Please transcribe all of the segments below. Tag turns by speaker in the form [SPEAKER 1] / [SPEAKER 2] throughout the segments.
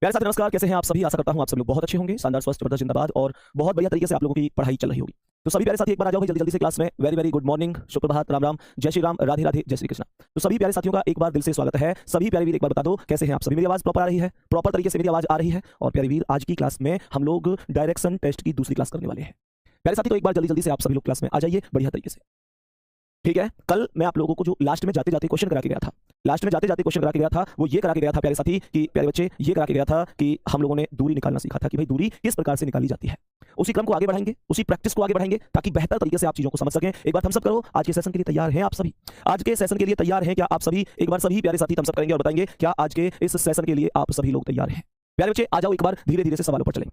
[SPEAKER 1] प्यारे साथी नमस्कार, कैसे हैं आप सभी। आशा करता हूं आप सब लोग बहुत अच्छे होंगे। शानदार स्वस्थ जबरदस्त जिंदाबाद और बहुत बढ़िया तरीके से आप लोगों की पढ़ाई चल रही होगी। तो सभी प्यारे साथी एक बार आ जाओ भाई जल्दी जल्दी से क्लास में। वेरी वेरी गुड मॉर्निंग, सुप्रभात, राम राम, जय श्री राम, राधे राधे, जय श्री कृष्ण। तो सभी प्यारे साथियों का एक बार दिल से स्वागत है। सभी प्यारे वीर एक बार बता दो कैसे हैं आप सभी। मेरी आवाज प्रॉपर आ रही है, प्रॉपर तरीके से मेरी आवाज आ रही है। और प्यारे वीर आज की क्लास में हम लोग डायरेक्शन टेस्ट की दूसरी क्लास करने वाले हैं। प्यारे साथी तो एक बार जल्दी जल्दी से आप सभी लोग क्लास में आ जाइए बढ़िया तरीके से, ठीक है। कल मैं आप लोगों को जो लास्ट में जाते जाते क्वेश्चन करा के गया था, लास्ट में जाते जाते क्वेश्चन करा के गया था, वो ये करा के गया था प्यारे साथी कि प्यारे बच्चे ये करा के गया था कि हम लोगों ने दूरी निकालना सीखा था कि भाई दूरी किस प्रकार से निकाली जाती है। उसी क्रम को आगे बढ़ाएंगे, उसी प्रैक्टिस को आगे बढ़ाएंगे ताकि बेहतर तरीके से आप चीजों को समझ सकें। एक बार थम्स अप करो। आज के सेशन के लिए तैयार हैं आप सभी? आज के सेशन के लिए तैयार हैं क्या आप सभी? एक बार सभी प्यारे साथी थम्स अप करेंगे और बताएंगे क्या आज के इस सेशन के लिए आप सभी लोग तैयार हैं। प्यारे बच्चे आ जाओ, एक बार धीरे धीरे से सवालों पर चलेंगे।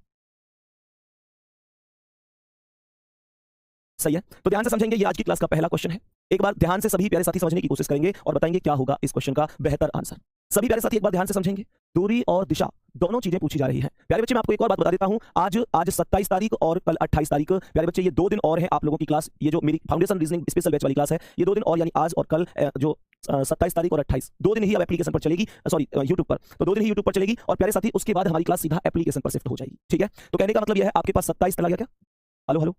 [SPEAKER 1] सही है, तो ध्यान से समझेंगे। ये आज की क्लास का पहला क्वेश्चन है। एक बार ध्यान से सभी प्यारे साथी समझने की कोशिश करेंगे और बताएंगे क्या होगा इस क्वेश्चन का बेहतर आंसर। सभी प्यारे साथी एक बार ध्यान से समझेंगे। दूरी और दिशा दोनों चीजें पूछी जा रही हैं। प्यारे बच्चे मैं आपको एक और बात बता देता हूं, आज 27 तारीख और कल 28 तारीख। प्यारे बच्चे ये 2 दिन और हैं आप लोगों की क्लास। ये जो मेरी फाउंडेशन रीजनिंग स्पेशल बैच वाली क्लास है, ये 2 दिन और यानी आज और कल जो 27 तारीख और 28 2 दिन ही अब एप्लीकेशन पर चलेगी, सॉरी यूट्यूब पर। तो 2 दिन ही यूट्यूब पर चलेगी और प्यारे साथी उसके बाद हमारी क्लास सीधा एप्लीकेशन पर शिफ्ट हो जाएगी, ठीक है। तो कहने का मतलब यह है आपके पास 27 चला गया क्या? हेलो हेलो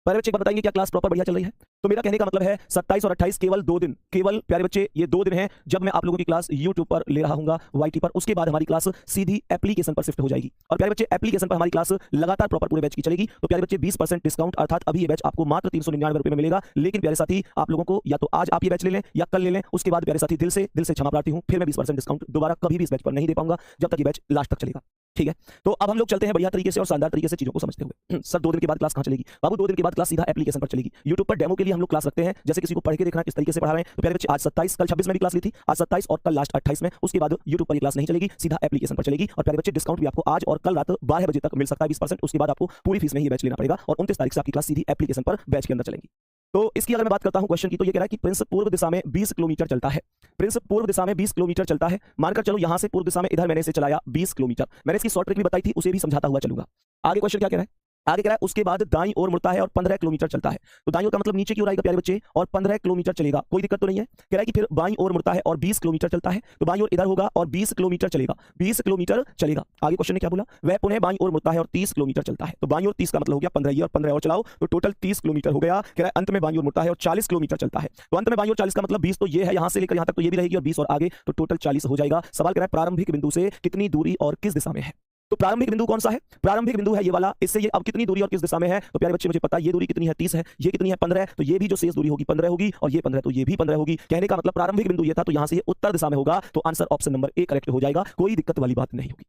[SPEAKER 1] प्यारे बच्चे एक बार बताएंगे क्या क्लास प्रॉपर बढ़िया चल रही है? तो मेरा कहने का मतलब है 27 और 28 केवल 2 दिन, केवल प्यारे बच्चे ये 2 दिन हैं जब मैं आप लोगों की क्लास YouTube पर ले रहा हूंगा, YT पर। उसके बाद हमारी क्लास सीधी एप्लीकेशन पर शिफ्ट हो जाएगी और प्यारे बच्चे एप्लीकेशन पर हमारी क्लास लगातार प्रॉपर पूरे बैच की चलेगी। तो प्यारे बच्चे 20% डिस्काउंट, अर्थात अभी ये बैच आपको मात्र 399 रुपए में मिलेगा। लेकिन प्यारे साथी आप लोगों को या तो आज आप ये बैच ले लें या कल ले लें। उसके बाद प्यारे साथी दिल से क्षमा प्रार्थी हूं, फिर मैं 20% डिस्काउंट दोबारा कभी भी इस बैच पर नहीं दे पाऊंगा जब तक ये बैच लास्ट तक चलेगा, ठीक है। तो अब हम लोग चलते हैं बढ़िया तरीके से और शानदार तरीके से चीजों को समझते हुए। सर 2 दिन के बाद क्लास कहां चलेगी? बाबू 2 दिन के बाद क्लास सीधा एप्लीकेशन पर चलेगी। YouTube पर डेमो के लिए हम लोग क्लास रखते हैं, जैसे किसी को पढ़ के देखना किस तरीके से पढ़ा रहे हैं। तो प्यारे बच्चे आज 27, कल 26 में भी क्लास ली थी, आज 27 और कल लास्ट 28 में। उसके बाद YouTube पर ये क्लास नहीं चलेगी, सीधा एप्लीकेशन पर चलेगी। और प्यारे बच्चे डिस्काउंट भी आपको आज और कल रात 12 बजे तक मिल सकता है 20%। उसके बाद आपको पूरी फीस में ही बैच लेना पड़ेगा और 29 तारीख से आपकी क्लास सीधी एप्लीकेशन पर बैच के अंदर चलेगी। तो इसकी अगर मैं बात करता हूं क्वेश्चन की, तो ये कह रहा है कि प्रिंस पूर्व दिशा में 20 किलोमीटर चलता है। प्रिंस पूर्व दिशा में 20 किलोमीटर चलता है। मानकर चलो यहां से पूर्व दिशा में इधर मैंने इसे चलाया 20 किलोमीटर। मैंने इसकी शॉर्ट ट्रिक भी बताई थी, उसे भी समझाता हुआ चलूंगा। आगे क्वेश्चन क्या कह रहा है? आगे कह रहा है उसके बाद दाईं ओर मुड़ता है और 15 किलोमीटर चलता है। तो दाईं ओर का मतलब नीचे की ओर आएगा प्यारे बच्चे और 15 किलोमीटर चलेगा, कोई दिक्कत तो नहीं है। कह रहा है कि फिर बाईं ओर मुड़ता है और 20 किलोमीटर चलता है। तो बाईं ओर इधर होगा और 20 किलोमीटर चलेगा, 20 किलोमीटर चलेगा। आगे क्वेश्चन ने क्या बोला? वह पुनः बाईं ओर मुड़ता है और 30 किलोमीटर चलता है। तो बाईं ओर 30 का मतलब हो गया 15, ये और 15 और चलाओ तो टोटल 30 किलोमीटर हो गया। कह रहा है अंत में बाईं ओर मुड़ता है और 40 किलोमीटर चलता है। तो अंत में बाईं ओर 40 का मतलब 20 तो ये है, यहां से लेकर यहां तक तो ये भी रहेगी और 20 और आगे तो टोटल 40 हो जाएगा। सवाल कह रहा है प्रारंभिक बिंदु से कितनी दूरी और किस दिशा में है? तो प्रारंभिक बिंदु कौन सा है? प्रारंभिक बिंदु है ये वाला। इससे ये अब कितनी दूरी और किस दिशा में है? तो प्यारे बच्चे मुझे पता है ये दूरी कितनी है, 30 है, ये कितनी है, 15 है। तो ये भी जो शेष दूरी होगी 15 होगी और ये 15 तो ये भी 15 होगी। कहने का मतलब प्रारंभिक बिंदु ये था, तो यहां से ये उत्तर दिशा में होगा। तो answer option number A correct हो जाएगा, कोई दिक्कत वाली बात नहीं होगी।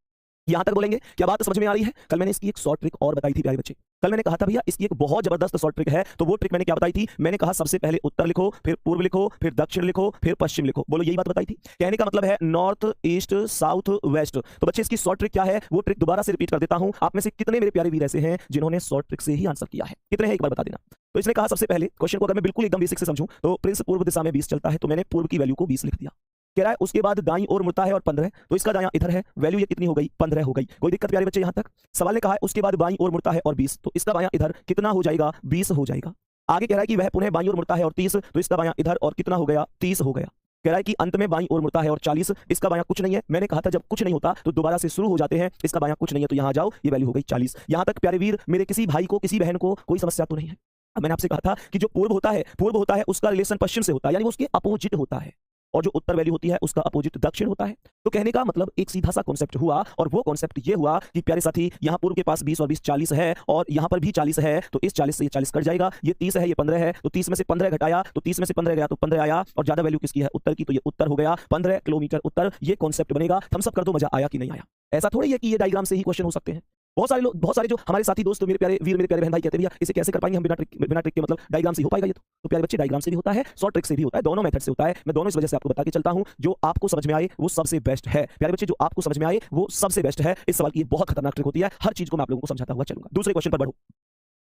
[SPEAKER 1] यहां तक बोलेंगे क्या बात समझ में आ रही है? कल मैंने इसकी एक शॉर्ट ट्रिक और बताई थी प्यारे बच्चे। कल मैंने कहा था भैया इसकी एक बहुत जबरदस्त शॉर्ट ट्रिक है। तो वो ट्रिक मैंने क्या बताई थी? मैंने कहा सबसे पहले उत्तर लिखो, फिर पूर्व लिखो, फिर दक्षिण लिखो, फिर पश्चिम लिखो। बोलो यही बात बताई थी। कहने का मतलब है नॉर्थ, ईस्ट, साउथ, वेस्ट। तो बच्चे इसकी शॉर्ट ट्रिक क्या है वो ट्रिक दोबारा से रिपीट कर देता हूं। आप में से कितने मेरे प्यारे वीर ऐसे हैं जिन्होंने शॉर्ट ट्रिक से ही आंसर किया है? कितने हैं एक बार बता देना। तो इसने कहा सबसे पहले क्वेश्चन को अगर मैं बिल्कुल एकदम बेसिक से समझूं तो प्रिंस पूर्व दिशा में 20 चलता है, तो मैंने पूर्व की वैल्यू को 20 लिख दिया। कह रहा है उसके बाद दाईं ओर मुड़ता है और 15, तो इसका दायां इधर है, वैल्यू ये कितनी हो गई? 15 हो गई। कोई दिक्कत प्यारे बच्चे यहां तक? सवाल ने कहा है उसके बाद बाईं ओर मुड़ता है और 20, तो इसका बायां इधर कितना हो जाएगा? 20 हो जाएगा। आगे कह रहा है कि वह पुनः बाईं ओर मुड़ता है और 30, तो इसका बायां इधर और कितना हो गया? 30 हो गया। कह रहा है कि अंत में बाईं ओर मुड़ता है और 40, इसका बायां कुछ नहीं है। मैंने कहा था जब कुछ नहीं होता तो दोबारा से शुरू हो जाते हैं। इसका बायां कुछ नहीं है तो यहां जाओ, ये वैल्यू हो गई 40। यहां तक प्यारे वीर मेरे किसी भाई को, किसी बहन को कोई समस्या तो नहीं है? अब मैंने आपसे कहा था कि जो पूर्व होता है उसका रिलेशन पश्चिम से होता है, यानी वो उसके अपोजिट होता है। और जो उत्तर वैल्यू होती है उसका अपोजिट दक्षिण होता है। तो कहने का मतलब एक सीधा सा कॉन्सेप्ट हुआ और वो कॉन्सेप्ट ये हुआ कि प्यारे साथी यहां पूर्व के पास 20 और 20 40 है और यहां पर भी 40 है। तो इस 40 से ये 40 कट जाएगा, ये 30 है, ये 15 है। तो 30 में से 15 घटाया तो 30 में से 15 गया तो 15 आया और ज्यादा वैल्यू किसकी है? उत्तर की। तो ये उत्तर हो गया 15 किलोमीटर उत्तर। ये कॉन्सेप्ट बनेगा। थम्स अप कर दो, मजा आया कि नहीं आया? ऐसा थोड़ी है कि ये डायग्राम से ही क्वेश्चन हो सकते हैं। बहुत सारे लोग, बहुत सारे जो हमारे साथी दोस्त, मेरे प्यारे वीर, मेरे प्यारे बहन भाई कहते हैं भैया इसे कैसे कर पाएंगे हम बिना ट्रिक के, मतलब डायग्राम से हो पाएगा ये? तो प्यारे बच्चे डायग्राम से भी होता है, शॉर्ट ट्रिक से भी होता है, दोनों मेथड से होता है। मैं दोनों इस वजह से आपको बता के चलता हूं, जो आपको समझ में आए वो सबसे बेस्ट है। प्यारे बच्चे जो आपको समझ में आए वो सबसे बेस्ट है। इस सवाल की बहुत खतरनाक ट्रिक होती है। हर चीज को मैं आप लोगों को समझाता हुआ चलूंगा। दूसरे क्वेश्चन पर बढ़ो,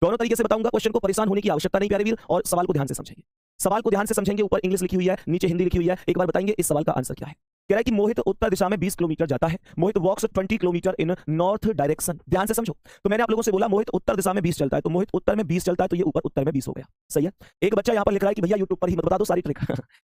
[SPEAKER 1] दोनों तरीके से बताऊंगा। क्वेश्चन को परेशान होने की आवश्यकता नहीं प्यारे वीर, और सवाल को ध्यान से समझेंगे। सवाल को ध्यान से समझेंगे। ऊपर इंग्लिश लिखी हुई है, नीचे हिंदी लिखी हुई है। एक बार बताएंगे इस सवाल का आंसर क्या है? कह रहा है कि मोहित उत्तर दिशा में 20 किलोमीटर जाता है। मोहित वॉक्स 20 किलोमीटर इन नॉर्थ डायरेक्शन। ध्यान से समझो, तो मैंने आप लोगों से बोला मोहित उत्तर दिशा में 20 चलता है, तो मोहित उत्तर में 20 चलता है, तो ये ऊपर उत्तर में 20 हो गया। सही है। एक बच्चा यहाँ पर लिख रहा है कि भैया यूट्यूब पर ही मत बता दो सारी ट्रिक।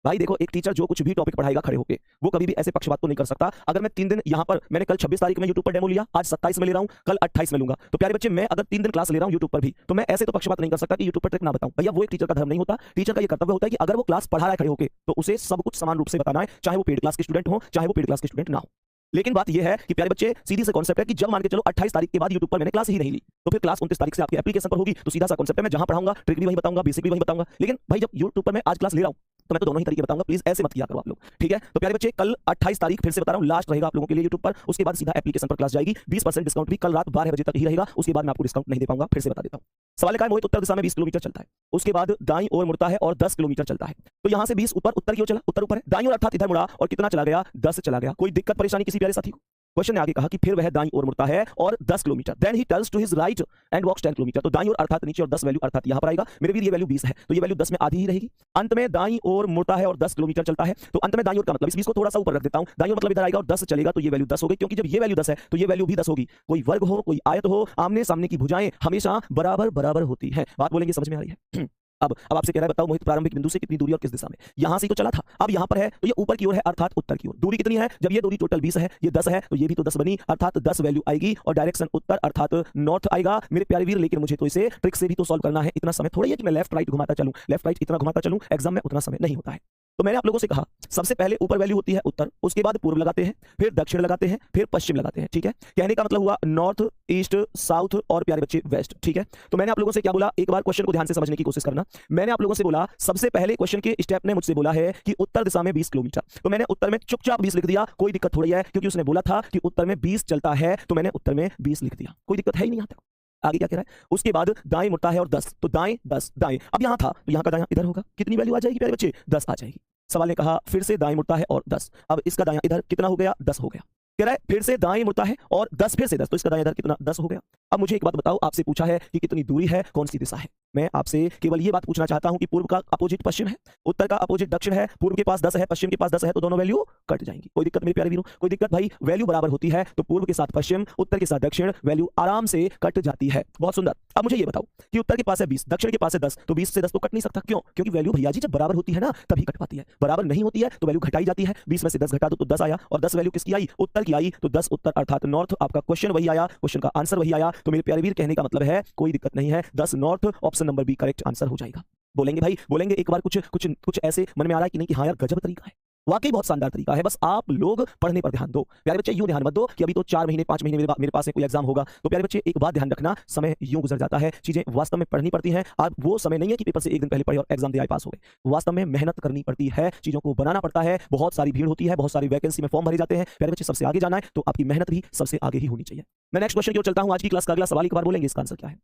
[SPEAKER 1] भाई देखो, एक टीचर जो कुछ भी टॉपिक पढ़ाएगा खड़े होकर, वो कभी भी ऐसे पक्षपात तो नहीं कर सकता। अगर मैं 3 दिन यहाँ पर, मैंने कल 26 तारीख में यूट्यूब पर डेमो लिया, आज 27 में ले रहा हूँ, कल 28 में लूंगा, तो प्यारे बच्चे मैं अगर 3 दिन क्लास ले रहा हूँ यूट्यूब पर भी, तो मैं ऐसे तो पक्षपात नहीं कर सकता कि यूट्यूब पर ट्रिक ना बताऊं। भैया वो एक टीचर का धर्म नहीं होता। टीचर का ये कर्तव्य होता है कि अगर वो क्लास पढ़ा रहा है खड़े होकर, तो उसे सब कुछ समान रूप से बताना है, चाहे वो पेड क्लास के स्टूडेंट हो, चाहे वो पेड क्लास के स्टूडेंट ना हो। लेकिन बात यह है कि प्यारे बच्चे, सीधी से कॉन्सेप्ट है कि जब मान के चलो 28 तारीख के बाद यूट्यूब पर मैंने क्लास ही नहीं ली, तो फिर क्लास 29 तारीख से आपके एप्लीकेशन पर होगी, तो सीधा सा कॉन्सेप्ट है, मैं जहां पढ़ाऊंगा ट्रिक भी वही बताऊंगा, बेसिक भी वही बताऊंगा। लेकिन भाई जब यूट्यूब पर मैं आज क्लास ले रहा हूं, तो मैं तो दोनों ही तरीके बताऊंगा, प्लीज ऐसे मत किया करो आप लोग, ठीक है। तो प्यारे बच्चे, कल 28 तारीख फिर से बता रहा हूं, लास्ट रहेगा आप लोगों के लिए यूट्यूब पर, उसके बाद सीधा एप्लीकेशन पर क्लास जाएगी। 20% डिस्काउंट भी कल रात 12 बजे तक ही रहेगा, उसके बाद मैं आपको डिस्काउंट नहीं दे पाऊंगा। फिर से बता देता हूं। सवाल का मोहित उत्तर दिशा में 20 किलोमीटर चलता है, उसके बाद दाईं ओर मुड़ता है और 10 किलोमीटर चलता है। तो यहां से 20 ऊपर, उत्तर की ओर चला, उत्तर ऊपर है, दाईं ओर अर्थात इधर मुड़ा और कितना चला गया, 10 चला गया। कोई दिक्कत परेशानी किसी प्यारे साथी को? क्वेश्चन ने आगे कहा कि फिर वह दाईं ओर मुड़ता है और 10 kilometre, then he turns to his right and walks 10 kilometre. तो दाईं ओर अर्थात नीचे और 10 वैल्यू अर्थात यहां पर आएगा। मेरे भी ये वैल्यू 20 है, तो ये वैल्यू 10 में आधी ही रहेगी। अंत में दाईं ओर मुड़ता है और 10 किलोमीटर चलता है, तो अंत में दाईं ओर का मतलब, इस 20 को थोड़ा सा ऊपर रख देता हूं, दाईं ओर मतलब इधर आएगा और 10 चलेगा, तो ये वैल्यू 10 हो गई, क्योंकि जब ये वैल्यू 10 है तो ये वैल्यू भी 10 होगी। कोई वर्ग हो, कोई आयत हो, आमने सामने की भुजाएं हमेशा बराबर बराबर होती है। बात बोलेंगे, समझ में आ रही है? अब आपसे कह रहा है बताओ मोहित प्रारंभिक बिंदु से कितनी दूरी और किस दिशा में? यहां से तो चला था, अब यहां पर है, तो ये ऊपर की ओर है अर्थात उत्तर की ओर। दूरी कितनी है? जब ये दूरी टोटल 20 है, ये 10 है, तो ये भी तो 10 बनी, अर्थात 10 वैल्यू आएगी और डायरेक्शन उत्तर अर्थात नॉर्थ आएगा। मेरे प्यारे वीर, लेकिन मुझे तो इसे ट्रिक से भी तो सॉल्व करना है। इतना समय थोड़ा ही है कि मैं लेफ्ट राइट घुमाता चलूं, लेफ्ट राइट इतना घुमाता चलूं, एग्जाम में उतना समय नहीं होता है। तो मैंने आप लोगों से कहा, सबसे पहले ऊपर वैल्यू होती है उत्तर, उसके बाद पूर्व लगाते हैं, फिर दक्षिण लगाते हैं, फिर पश्चिम लगाते हैं, ठीक है। कहने का मतलब हुआ नॉर्थ, ईस्ट, साउथ और प्यारे बच्चे वेस्ट, ठीक है। तो मैंने आप लोगों से क्या बोला, एक बार क्वेश्चन को ध्यान से समझने की कोशिश करना। मैंने आप लोगों से बोला, सबसे पहले क्वेश्चन के स्टेप ने मुझसे बोला है कि उत्तर दिशा में 20 किलोमीटर, तो मैंने उत्तर में चुपचाप 20 लिख दिया। कोई दिक्कत थोड़ी है, क्योंकि उसने बोला था कि उत्तर में 20 चलता है, तो मैंने उत्तर में 20 लिख दिया। कोई दिक्कत है ही नहीं यहां तक। आगे क्या कह रहा है, उसके बाद दाएं मुड़ता है और 10, तो दाएं 10, दाएं, अब यहां था तो यहां का दायां इधर होगा, कितनी वैल्यू आ जाएगी प्यारे बच्चे, 10 आ जाएगी। सवाल ने कहा फिर से दाएं मुड़ता है और 10, अब इसका दायां इधर कितना हो गया, 10 हो गया। कह रहा है फिर से दाएं मुड़ता है और 10, फिर से 10, तो इसका दायां इधर कितना, 10 हो गया। अब मुझे एक बात बताओ, आपसे पूछा है कि कितनी दूरी है, कौन सी दिशा है। मैं आपसे केवल ये बात पूछना चाहता हूं कि पूर्व का अपोजिट पश्चिम है, उत्तर का अपोजिट दक्षिण है, पूर्व के पास 10 है, पश्चिम के पास 10 है, तो दोनों वैल्यू कट जाएंगी। कोई दिक्कत मेरे प्यारे वीरों? कोई दिक्कत? भाई वैल्यू बराबर होती है तो पूर्व के साथ पश्चिम, उत्तर के साथ दक्षिण, वैल्यू आराम से कट जाती है। बहुत सुंदर। अब मुझे ये बताओ कि उत्तर के पास है 20, दक्षिण के पास है 10, तो 20 से 10 तो कट नहीं सकता। क्यों? क्योंकि वैल्यू भैया जी जब बराबर होती है ना तभी कट पाती है, बराबर नहीं होती है तो वैल्यू घटाई जाती है। 20 में से 10 घटा दो तो 10 आया, और 10 वैल्यू किसकी आई, उत्तर की आई, तो 10 उत्तर अर्थात नॉर्थ। आपका क्वेश्चन वही आया, क्वेश्चन का आंसर वही आया। तो मेरे प्यारे वीर, कहने का मतलब है कोई दिक्कत नहीं है, 10 north, option number B correct answer हो जाएगा। बोलेंगे भाई, बोलेंगे एक बार कुछ कुछ कुछ ऐसे मन में आ रहा है कि नहीं कि हाँ यार गजब तरीका है, वाकई बहुत शानदार तरीका है, बस आप लोग पढ़ने पर ध्यान दो। प्यारे बच्चे यूं ध्यान मत दो कि अभी तो 4 महीने 5 महीने मेरे पास में कोई एग्जाम होगा। तो प्यारे बच्चे एक बात ध्यान रखना, समय यूं गुजर जाता है, चीजें वास्तव में पढ़नी पड़ती हैं। आप वो समय नहीं है कि पेपर से एक दिन पहले पढ़े और एग्जाम दे आए पास हो गए। वास्तव में मेहनत करनी पड़ती है, चीजों को बनाना पड़ता है, बहुत सारी भीड़ होती है, बहुत सारी वैकेंसी में फॉर्म भरे जाते हैं। प्यारे बच्चे सबसे आगे जाना है तो आपकी मेहनत भी सबसे आगे ही होनी चाहिए। मैं नेक्स्ट क्वेश्चन की ओर चलता हूं। आज की क्लास का अगला सवाल एक बार बोलेंगे इसका आंसर क्या है?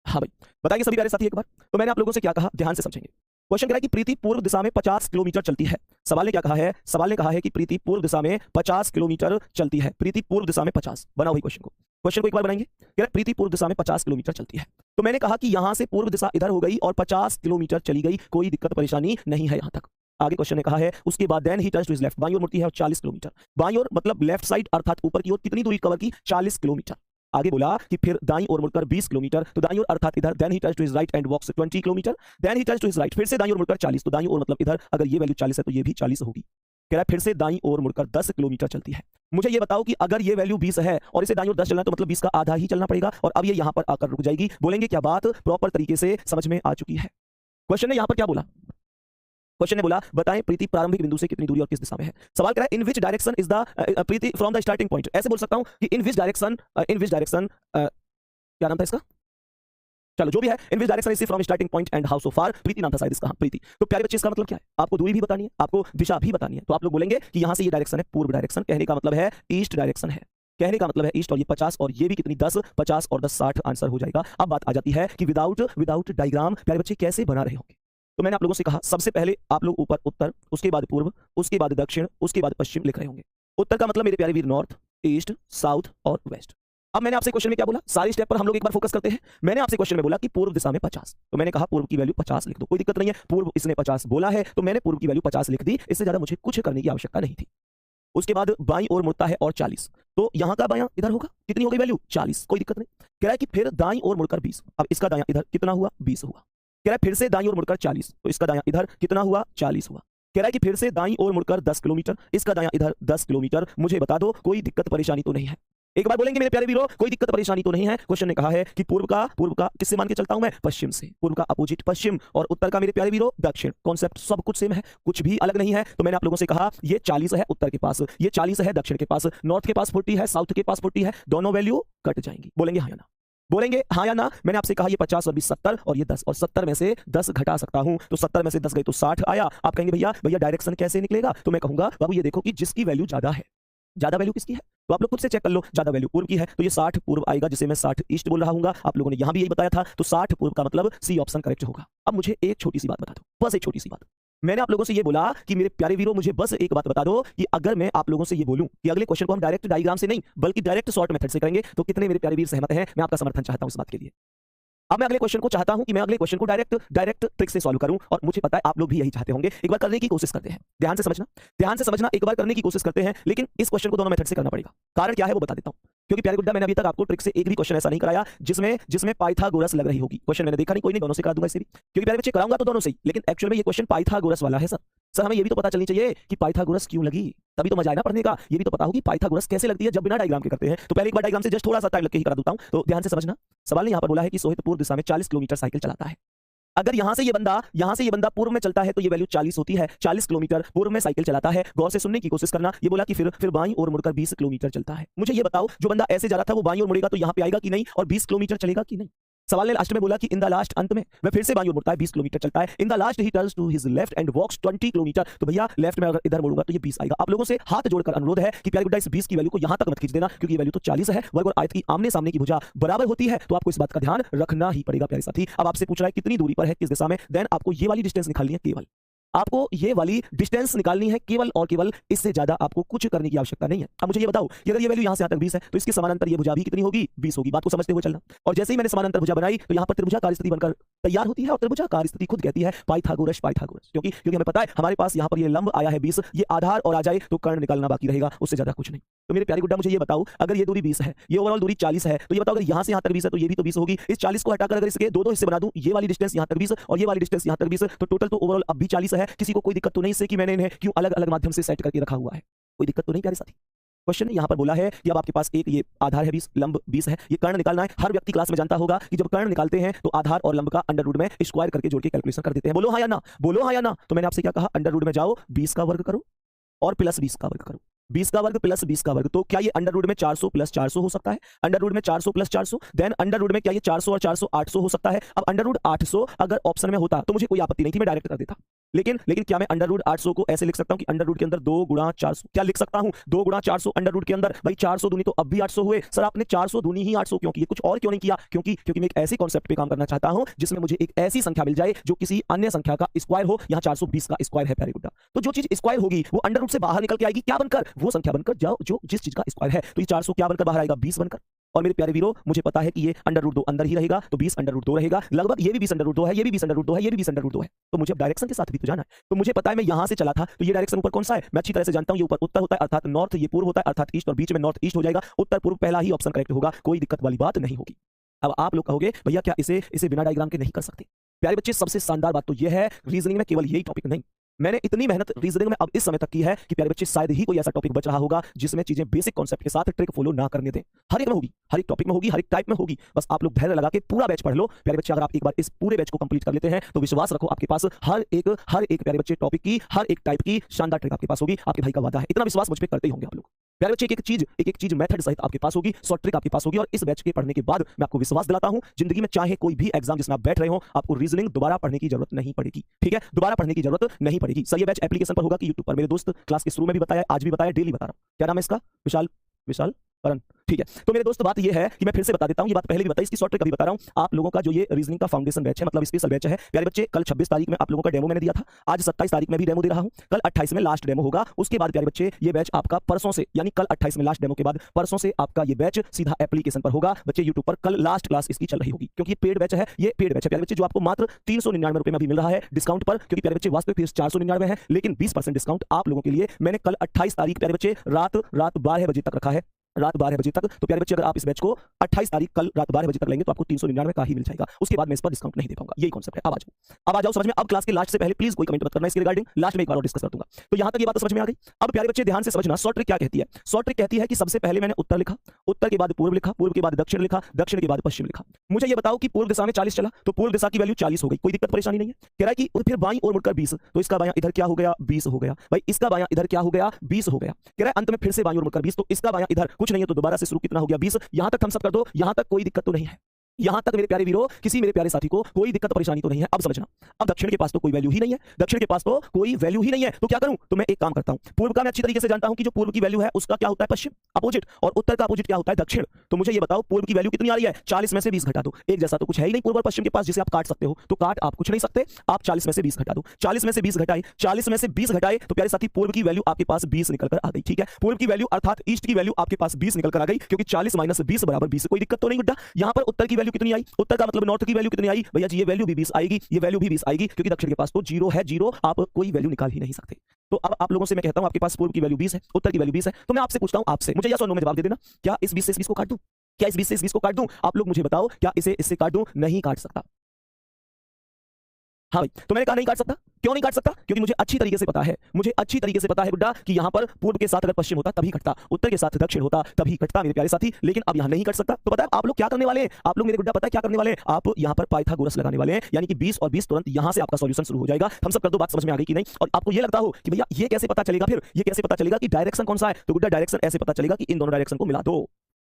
[SPEAKER 1] हाँ भाई, बताइए सभी प्यारे साथी एक बार। तो मैंने आप लोगों से क्या कहा, ध्यान से समझेंगे। क्वेश्चन कह रहा है कि प्रीति पूर्व दिशा में 50 किलोमीटर चलती है। सवाल ने क्या कहा है, सवाल ने कहा है कि प्रीति पूर्व दिशा में 50 किलोमीटर चलती है। प्रीति पूर्व दिशा में 50, बनाओ भाई क्वेश्चन को, क्वेश्चन को एक बार बनाएंगे। कह रहा है प्रीति पूर्व दिशा में 50 किलोमीटर चलती है। तो मैंने कहा कि यहां से पूर्व दिशा इधर हो गई और 50 किलोमीटर चली गई, कोई दिक्कत परेशानी नहीं है यहां तक। आगे क्वेश्चन ने कहा है उसके बाद then he turns to his left, बाईं ओर मुड़ती है और 40 किलोमीटर, बाईं ओर मतलब लेफ्ट साइड अर्थात ऊपर की ओर कितनी दूरी कवर की, 40 किलोमीटर। आगे बोला कि फिर दाईं ओर मुड़कर 20 किलोमीटर, तो दाईं ओर अर्थात इधर, then he turns to his right and walks 20 kilometre, then he turns to his right, फिर से दाईं ओर मुड़कर 40, तो दाईं ओर मतलब इधर, अगर ये वैल्यू 40 है तो ये भी 40 होगी। कह रहा है फिर से दाईं ओर मुड़कर 10 किलोमीटर चलती है। मुझे ये बताओ कि अगर ये वैल्यू 20 है और इसे दाईं ओर 10 चलना है तो मतलब 20 का आधा ही चलना पड़ेगा, और अब ये यहां पर आकर रुक जाएगी। बोलेंगे क्या बात प्रॉपर तरीके से समझ में आ चुकी है? क्वेश्चन ने यहां पर क्या बोला, क्वेश्चन ने बोला बताएं प्रीति प्रारंभिक बिंदु से कितनी दूरी और किस दिशा में है। सवाल कर रहा है in which direction is the Preeti from the starting point. ऐसे बोल सकता हूं कि इन विच डायरेक्शन क्या नाम था इसका, चलो जो भी है, in which direction is from starting point and how so far, Preeti नाम था शायद इसका, प्रीति। तो प्यारे बच्चे इसका मतलब क्या है, आपको दूरी भी बतानी है, आपको दिशा भी बतानी है। तो आप लोग बोलेंगे कि यहां से ये डायरेक्शन है पूर्व डायरेक्शन, कहने का मतलब है ईस्ट डायरेक्शन है, कहने का मतलब है ईस्ट, और ये 50 और ये भी कितनी 10, 50 और 10 60 आंसर हो जाएगा। अब बात आ जाती है कि विदाउट डायग्राम प्यारे बच्चे कैसे बना रहे होंगे। तो मैंने आप लोगों से कहा सबसे पहले आप लोग ऊपर उत्तर, उसके बाद पूर्व, उसके बाद दक्षिण, उसके बाद पश्चिम लिख रहे होंगे। उत्तर का मतलब मेरे प्यारे वीर नॉर्थ, ईस्ट, साउथ और वेस्ट। अब मैंने आपसे क्वेश्चन में क्या बोला, सारी स्टेप पर हम लोग एक बार फोकस करते हैं। मैंने आपसे क्वेश्चन में बोला कि पूर्व दिशा में 50, तो मैंने कहा पूर्व की वैल्यू 50 लिख दो, कोई दिक्कत नहीं है। पूर्व इसने 50 बोला है तो मैंने पूर्व की वैल्यू 50 लिख दी, इससे ज्यादा मुझे कुछ करने की आवश्यकता नहीं थी। उसके बाद बाईं ओर मुड़ता है और 40, तो यहां का बायां इधर होगा, कितनी हो गई वैल्यू 40, कोई दिक्कत नहीं। कह रहा है कि फिर दाईं ओर मुड़कर 20, अब इसका दायां इधर कितना हुआ 20 हुआ। कह रहा है फिर से दाईं ओर मुड़कर 40, तो इसका दायां इधर कितना हुआ 40 हुआ। कह रहा है कि फिर से दाईं ओर मुड़कर 10 किलोमीटर, इसका दायां इधर 10 किलोमीटर। मुझे बता दो कोई दिक्कत परेशानी तो नहीं है। एक बार बोलेंगे मेरे प्यारे वीरों, कोई दिक्कत परेशानी तो नहीं है। क्वेश्चन ने कहा है कि पूर्व का किससे मान के चलता हूं मैं, पश्चिम से। पूर्व का अपोजिट पश्चिम और उत्तर का मेरे प्यारे वीरों दक्षिण। कॉन्सेप्ट सब कुछ सेम है, कुछ भी अलग नहीं है। तो मैंने आप लोगों से कहा ये 40 है उत्तर के पास, ये 40 है दक्षिण के पास, नॉर्थ के पास 40 है, साउथ के पास 40 है, दोनों वैल्यू कट जाएंगी। बोलेंगे हाँ या ना, बोलेंगे हाँ या ना। मैंने आपसे कहा ये 50 और 20 70 और ये 10, और 70 में से 10 घटा सकता हूं, तो 70 में से 10 गई तो 60 आया। आप कहेंगे भैया डायरेक्शन कैसे निकलेगा, तो मैं कहूंगा बाबू ये देखो कि जिसकी वैल्यू ज्यादा है, ज्यादा वैल्यू किसकी है, तो आप लोग खुद से चेक कर लो। ज्यादा वैल्यू पूर्व की है तो ये 60 पूर्व आएगा, जिसे मैं 60 ईस्ट बोल रहा हूँ। आप लोगों ने यहां भी यही बताया था, तो 60 पूर्व का मतलब सी ऑप्शन करेक्ट होगा। अब मुझे एक छोटी सी बात बता दो, बस एक छोटी सी बात। मैंने आप लोगों से ये बोला कि मेरे प्यारे वीरों मुझे बस एक बात बता दो कि अगर मैं आप लोगों से ये बोलूं कि अगले क्वेश्चन को हम डायरेक्ट डायग्राम से नहीं बल्कि डायरेक्ट शॉर्ट मेथड से करेंगे, तो कितने मेरे प्यारे वीर सहमत हैं? मैं आपका समर्थन चाहता हूं इस बात के लिए। अब मैं अगले क्वेश्चन को चाहता हूं कि मैं अगले क्वेश्चन को डायरेक्ट ट्रिक से सॉल्व करूं, और मुझे पता है आप लोग भी यही चाहते होंगे। एक बार करने की कोशिश करते हैं, ध्यान से समझना, एक बार करने की कोशिश करते हैं, लेकिन इस क्वेश्चन को दोनों मेथड से करना पड़ेगा। कारण क्या है वो बता देता हूं, क्योंकि प्यारे गुड्डा मैंने अभी तक आपको ट्रिक से एक भी क्वेश्चन ऐसा नहीं कराया जिसमें पाइथागोरस लग रही होगी। क्वेश्चन मैंने देखा नहीं, कोई नहीं, दोनों से करा दूंगा इसे भी, क्योंकि प्यारे बच्चे कराऊंगा तो दोनों से ही, लेकिन एक्चुअल में ये क्वेश्चन पाइथागोरस वाला है। सर हमें ये भी तो पता चलनी चाहिए कि पाइथागोरस क्यों लगी, तभी तो मजा आए ना पढ़ने का। ये भी तो पता हो कि पाइथागोरस कैसे लगती है जब बिना डायग्राम के करते हैं। तो पहले एक बार डायग्राम से जस्ट थोड़ा सा टाइम लग के ही करा देता हूं, तो ध्यान से समझना। सवाल ने यहां पर बोला है कि सोहित पूर्व दिशा में 40 किलोमीटर साइकिल चलाता है। अगर यहां से ये बंदा पूर्व में चलता है तो ये वैल्यू 40 होती है। 40 किलोमीटर पूर्व में साइकिल चलाता है। गौर से सुनने की कोशिश करना। ये बोला कि फिर बाईं ओर मुड़कर 20 किलोमीटर चलता है। मुझे ये बताओ, जो बंदा ऐसे जा रहा था वो बाईं ओर मुड़ेगा तो यहां पे आएगा कि नहीं, और 20 किलोमीटर चलेगा कि नहीं। सवाल ने लास्ट में बोला कि इन द लास्ट, अंत में वह फिर से बाईं ओर मुड़ता है, 20 किलोमीटर चलता है। In the last he turns to his left and walks 20 kilometre. तो भैया लेफ्ट में अगर इधर मुड़ूंगा तो ये 20 आएगा। आप लोगों से हाथ जोड़कर अनुरोध है कि प्यारे गुड्डा इस 20 की वैल्यू को यहां तक मत खींच देना, क्योंकि ये वैल्यू तो 40 है। वर्ग और आयत की आमने सामने की भुजा बराबर होती है, तो आपको इस बात का ध्यान रखना ही पड़ेगा प्यारे साथी। अब आपसे पूछ रहा है कितनी दूरी पर है, किस दिशा में, देन आपको ये वाली डिस्टेंस निकालनी है। केवल आपको ये वाली डिस्टेंस निकालनी है, केवल और केवल, इससे ज्यादा आपको कुछ करने की आवश्यकता नहीं है। अब मुझे ये बताओ कि अगर ये वैल्यू यहां से यहां तक 20 है तो इसके समानांतर ये भुजा भी कितनी होगी, 20 होगी। बात को समझते हुए चलना। और जैसे ही मैंने समानांतर भुजा बनाई तो यहां पर त्रिभुजाकार स्थिति बनकर तैयार होती है, और त्रिभुजाकार स्थिति खुद कहती है पाइथागोरस। क्योंकि हमें पता है हमारे पास यहां पर ये लंब आया है 20, ये आधार और आ जाए तो कर्ण निकालना बाकी रहेगा, उससे ज्यादा कुछ नहीं। तो मेरे प्यारे गुड्डा मुझे ये बताओ, अगर ये दूरी 20 है, ये ओवरऑल दूरी 40 है, तो ये बताओ अगर यहां से यहां तक 20 है तो ये भी तो 20 होगी। इस 40 को हटाकर अगर इसके दो हिस्से बना दूं, ये वाली डिस्टेंस यहां तक 20 और ये वाली डिस्टेंस यहां तक 20, तो टोटल तो ओवरऑल अब भी 40 है। किसी को कोई दिक्कत तो नहीं इससे कि मैंने इन्हें क्यों अलग अलग माध्यम से सेट करके रखा हुआ है, कोई दिक्कत तो नहीं प्यारे साथी। क्वेश्चन ने यहां पर बोला है कि अब आपके पास एक ये आधार है 20, लंब 20 है, ये कर्ण निकालना है। हर व्यक्ति क्लास में जानता होगा कि जब कर्ण निकालते हैं तो आधार और लंब का अंडर रूट में स्क्वायर करके जोड़ के कैलकुलेशन कर देते हैं। बोलो हाँ या ना, बोलो हाँ या ना। तो मैंने आपसे क्या कहा, अंडर रूट में जाओ, 20 का वर्ग करो और प्लस 20 का वर्ग करो। 20 का वर्ग प्लस 20 का वर्ग, तो क्या ये अंडर रूट में 400 प्लस 400 हो सकता है? अंडर रूट में 400 प्लस 400, देन अंडर रूट में क्या ये 400 और 400 800 हो सकता है? अब अंडर रूट 800 अगर ऑप्शन में होता तो मुझे कोई आपत्ति नहीं थी, मैं डायरेक्ट कर देता। लेकिन क्या मैं अंडर रूट 800 को ऐसे लिख सकता हूं कि अंडर रूट के अंदर 2 गुणा 400, क्या लिख सकता हूं 2 गुणा 400 अंडर रूट के अंदर? भाई 400 दूनी तो अब भी 800 हुए। सर आपने 400 दूनी ही 800 क्यों की, कुछ और क्यों नहीं किया? क्योंकि मैं एक ऐसे कॉन्सेप्ट पे काम करना चाहता हूं जिसमें मुझे एक ऐसी संख्या मिल जाए जो किसी अन्य संख्या का स्क्वायर हो। यहां 420 का स्क्वायर है प्यारे गुड्डा, तो जो चीज स्क्वायर होगी वो अंडर रूट से बाहर निकल के आएगी, क्या बनकर? वो संख्या बनकर जाओ जो जिस चीज का स्क्वायर है। तो ये 400 क्या बनकर बाहर आएगा? 20 बनकर। और मेरे प्यारे वीरों मुझे पता है कि ये अंडर रूट 2 अंदर ही रहेगा, तो 20 अंडर रूट 2 रहेगा। लगभग ये भी 20 अंडर रूट 2 है, ये भी 20 अंडर रूट 2 है, ये भी 20 अंडर रूट 2 है। तो मुझे अब डायरेक्शन के साथ भी तो जाना है। तो मुझे पता है मैं यहां से चला था तो ये डायरेक्शन ऊपर कौन सा है, मैं अच्छी तरह से जानता हूं। ये ऊपर उत्तर होता है अर्थात नॉर्थ, ये पूर्व होता है अर्थात ईस्ट, और बीच में नॉर्थ ईस्ट हो जाएगा। उत्तर पूर्व पहला ही ऑप्शन करेक्ट होगा, कोई दिक्कत वाली बात नहीं होगी। अब आप लोग कहोगे भैया क्या इसे बिना डायग्राम के नहीं कर सकते? प्यारे बच्चे सबसे शानदार बात तो यह है, रीजनिंग में केवल यही टॉपिक नहीं, मैंने इतनी मेहनत रीजनिंग में अब इस समय तक की है कि प्यारे बच्चे शायद ही कोई ऐसा टॉपिक बच रहा होगा जिसमें चीजें बेसिक कॉन्सेप्ट के साथ ट्रिक फॉलो ना करने दें। हर एक में होगी, हर एक टॉपिक में होगी, हर एक टाइप में होगी। बस आप लोग धैर्य लगा के पूरा बैच पढ़ लो प्यारे बच्चे। अगर आप एक बार इस पूरे बैच को कंप्लीट कर लेते हैं तो विश्वास रखो आपके पास हर एक प्यारे बच्चे टॉपिक की, हर एक टाइप की शानदार ट्रिक आपके पास होगी। आपके भाई का वादा है, इतना विश्वास मुझ पर करते ही होंगे आप लोग प्यारे बच्चे। एक एक चीज मेथड सहित आपके पास होगी, शॉर्ट ट्रिक आपके पास होगी। और इस बैच के पढ़ने के बाद मैं आपको विश्वास दिलाता हूं, जिंदगी में चाहे कोई भी एग्जाम जिसमें आप बैठ रहे हो, आपको रीजनिंग दोबारा पढ़ने की जरूरत नहीं पड़ेगी। ठीक है, दोबारा पढ़ने की जरूरत नहीं पड़ेगी। सर ये बैच एप्लीकेशन पर होगा कि यूट्यूब पर? मेरे दोस्त क्लास के शुरू में भी बताया, आज भी बताया, डेली बता रहा हूं। क्या नाम है इसका? विशाल करण। ठीक है, तो मेरे दोस्त बात ये है कि मैं फिर से बता देता हूं, ये बात पहले भी बताई, इसकी शॉर्ट ट्रिक अभी बता रहा हूं आप लोगों का। जो ये रीजनिंग का फाउंडेशन बैच है, मतलब स्पेशल बैच है प्यारे बच्चे, कल 26 तारीख में आप लोगों का डेमो मैंने दिया था, आज 27 तारीख में भी डेमो दे रहा हूं, कल 28 में लास्ट डेमो होगा। उसके बाद प्यारे बच्चे ये बैच आपका परसों से, यानी कल 28 में लास्ट डेमो के बाद परसों से आपका ये बैच सीधा एप्लीकेशन पर होगा बच्चे, यूट्यूब पर कल लास्ट क्लास इसकी चल रही होगी, क्योंकि पेड बैच है, ये पेड बैच है प्यारे बच्चे, जो आपको मात्र 399 रुपए में अभी मिल रहा है डिस्काउंट पर, क्योंकि प्यारे बच्चे वास्तविक फीस 499 है, लेकिन 20% डिस्काउंट आप लोगों के लिए मैंने कल 28 तारीख प्यारे बच्चे रात 12 बजे तक रखा है, रात 12 बजे तक। तो प्यारे बच्चे अगर आप इस बैच को 28 तारीख कल रात 12 बजे तक लेंगे तो आपको 399 का ही मिल जाएगा, उसके बाद मैं इस पर डिस्काउंट नहीं दे पाऊंगा, यही कॉन्सेप्ट है। अब आ जाओ समझ में। अब क्लास के लास्ट से पहले प्लीज कोई कमेंट मत करना इसके रिगार्डिंग, लास्ट में एक बार और डिस्कस कर दूंगा। तो यहां तक ये बात तो समझ में आ गई। अब प्यारे बच्चे ध्यान से समझना, शॉर्ट ट्रिक क्या कहती है। शॉर्ट ट्रिक कहती है कि सबसे पहले मैंने उत्तर लिखा, उत्तर के बाद पूर्व लिखा, पूर्व के बाद दक्षिण लिखा, दक्षिण के बाद पश्चिम लिखा। मुझे ये बताओ कि पूर्व दिशा में 40 चला तो पूर्व दिशा की वैल्यू 40 हो गई, कोई दिक्कत परेशानी नहीं है। कह रहा है कि फिर बाईं ओर मुड़कर 20, तो इसका बायां इधर क्या हो गया, 20 हो गया भाई, इसका बायां इधर क्या हो गया, 20 हो गया। कह रहा है अंत में फिर से बाईं ओर मुड़कर 20, तो इसका बायां इधर कुछ नहीं है, तो दोबारा से शुरू कितना हो गया, 20। यहां तक थम्स अप कर दो, यहां तक कोई दिक्कत तो नहीं है, यहां तक मेरे प्यारे वीरों, किसी मेरे प्यारे साथी को कोई दिक्कत परेशानी तो नहीं है। अब समझना, अब दक्षिण के पास तो कोई वैल्यू ही नहीं है, दक्षिण के पास तो कोई वैल्यू ही नहीं है, तो क्या करूं, तो मैं एक काम करता हूं, पूर्व का मैं अच्छी तरीके से जानता हूं कि जो पूर्व की वैल्यू है उसका क्या होता है पश्चिम अपोजिट, और उत्तर का अपोजिट क्या होता है दक्षिण। तो मुझे ये बताओ पूर्व की वैल्यू कितनी आ रही है, 40 में से 20 घटा दो, एक जैसा तो कुछ है ही नहीं पूर्व और पश्चिम के पास जिसे आप काट सकते हो, तो काट आप कुछ नहीं सकते, आप 40 में से 20 घटा दो, 40 में से 20 घटाए, 40 में से 20 घटाए तो प्यारे साथी पूर्व की वैल्यू आपके पास 20 निकल कर आ गई। ठीक है, पूर्व की वैल्यू अर्थात ईस्ट की वैल्यू आपके पास 20 निकल कर आ गई, क्योंकि 40 माइनस 20 बराबर 20, कोई दिक्कत तो नहीं गुड्डा। यहां पर उत्तर की वैल्यू कितनी आई, उत्तर का मतलब नॉर्थ की वैल्यू कितनी आई भैया जी, ये वैल्यू भी 20 आएगी, ये वैल्यू भी 20 आएगी, क्योंकि दक्षिण के पास तो 0 है, 0 आप कोई वैल्यू निकाल ही नहीं सकते। तो अब आप लोगों से मैं कहता हूं आपके पास पूर्व की वैल्यू 20 है, उत्तर की वैल्यू 20 है, तो मैं आपसे पूछता हूं, आपसे मुझे यस और नो में जवाब दे देना, क्या इस 20 से इस 20 को काट दूं, क्या इस 20 से इस 20 को काट दूं, आप लोग मुझे बताओ, क्या इसे इससे काट दूं, नहीं काट सकता। हाँ भाई, तो मैंने कहा नहीं काट सकता, क्यों नहीं काट सकता, क्योंकि मुझे अच्छी तरीके से पता है, मुझे अच्छी तरीके से पता है गुड्डा कि यहां पर पूर्व के साथ अगर पश्चिम होता तभी कटता, उत्तर के साथ दक्षिण होता तभी कटता मेरे प्यारे साथी, लेकिन अब यहां नहीं कट सकता। तो पता है आप लोग क्या करने वाले हैं, आप लोग मेरे गुड्डा पता है क्या करने वाले हैं, आप यहां पर पाइथागोरस लगाने वाले हैं, यानी कि 20 और 20 तुरंत यहां से आपका सॉल्यूशन शुरू हो जाएगा। हम सब कर दो, बात समझ में आ गई कि नहीं। और आपको ये लगता हो कि भैया ये कैसे पता चलेगा, फिर ये कैसे पता चलेगा कि डायरेक्शन कौन सा है, तो गुड्डा डायरेक्शन ऐसे पता चलेगा कि इन दोनों डायरेक्शन को मिला दो।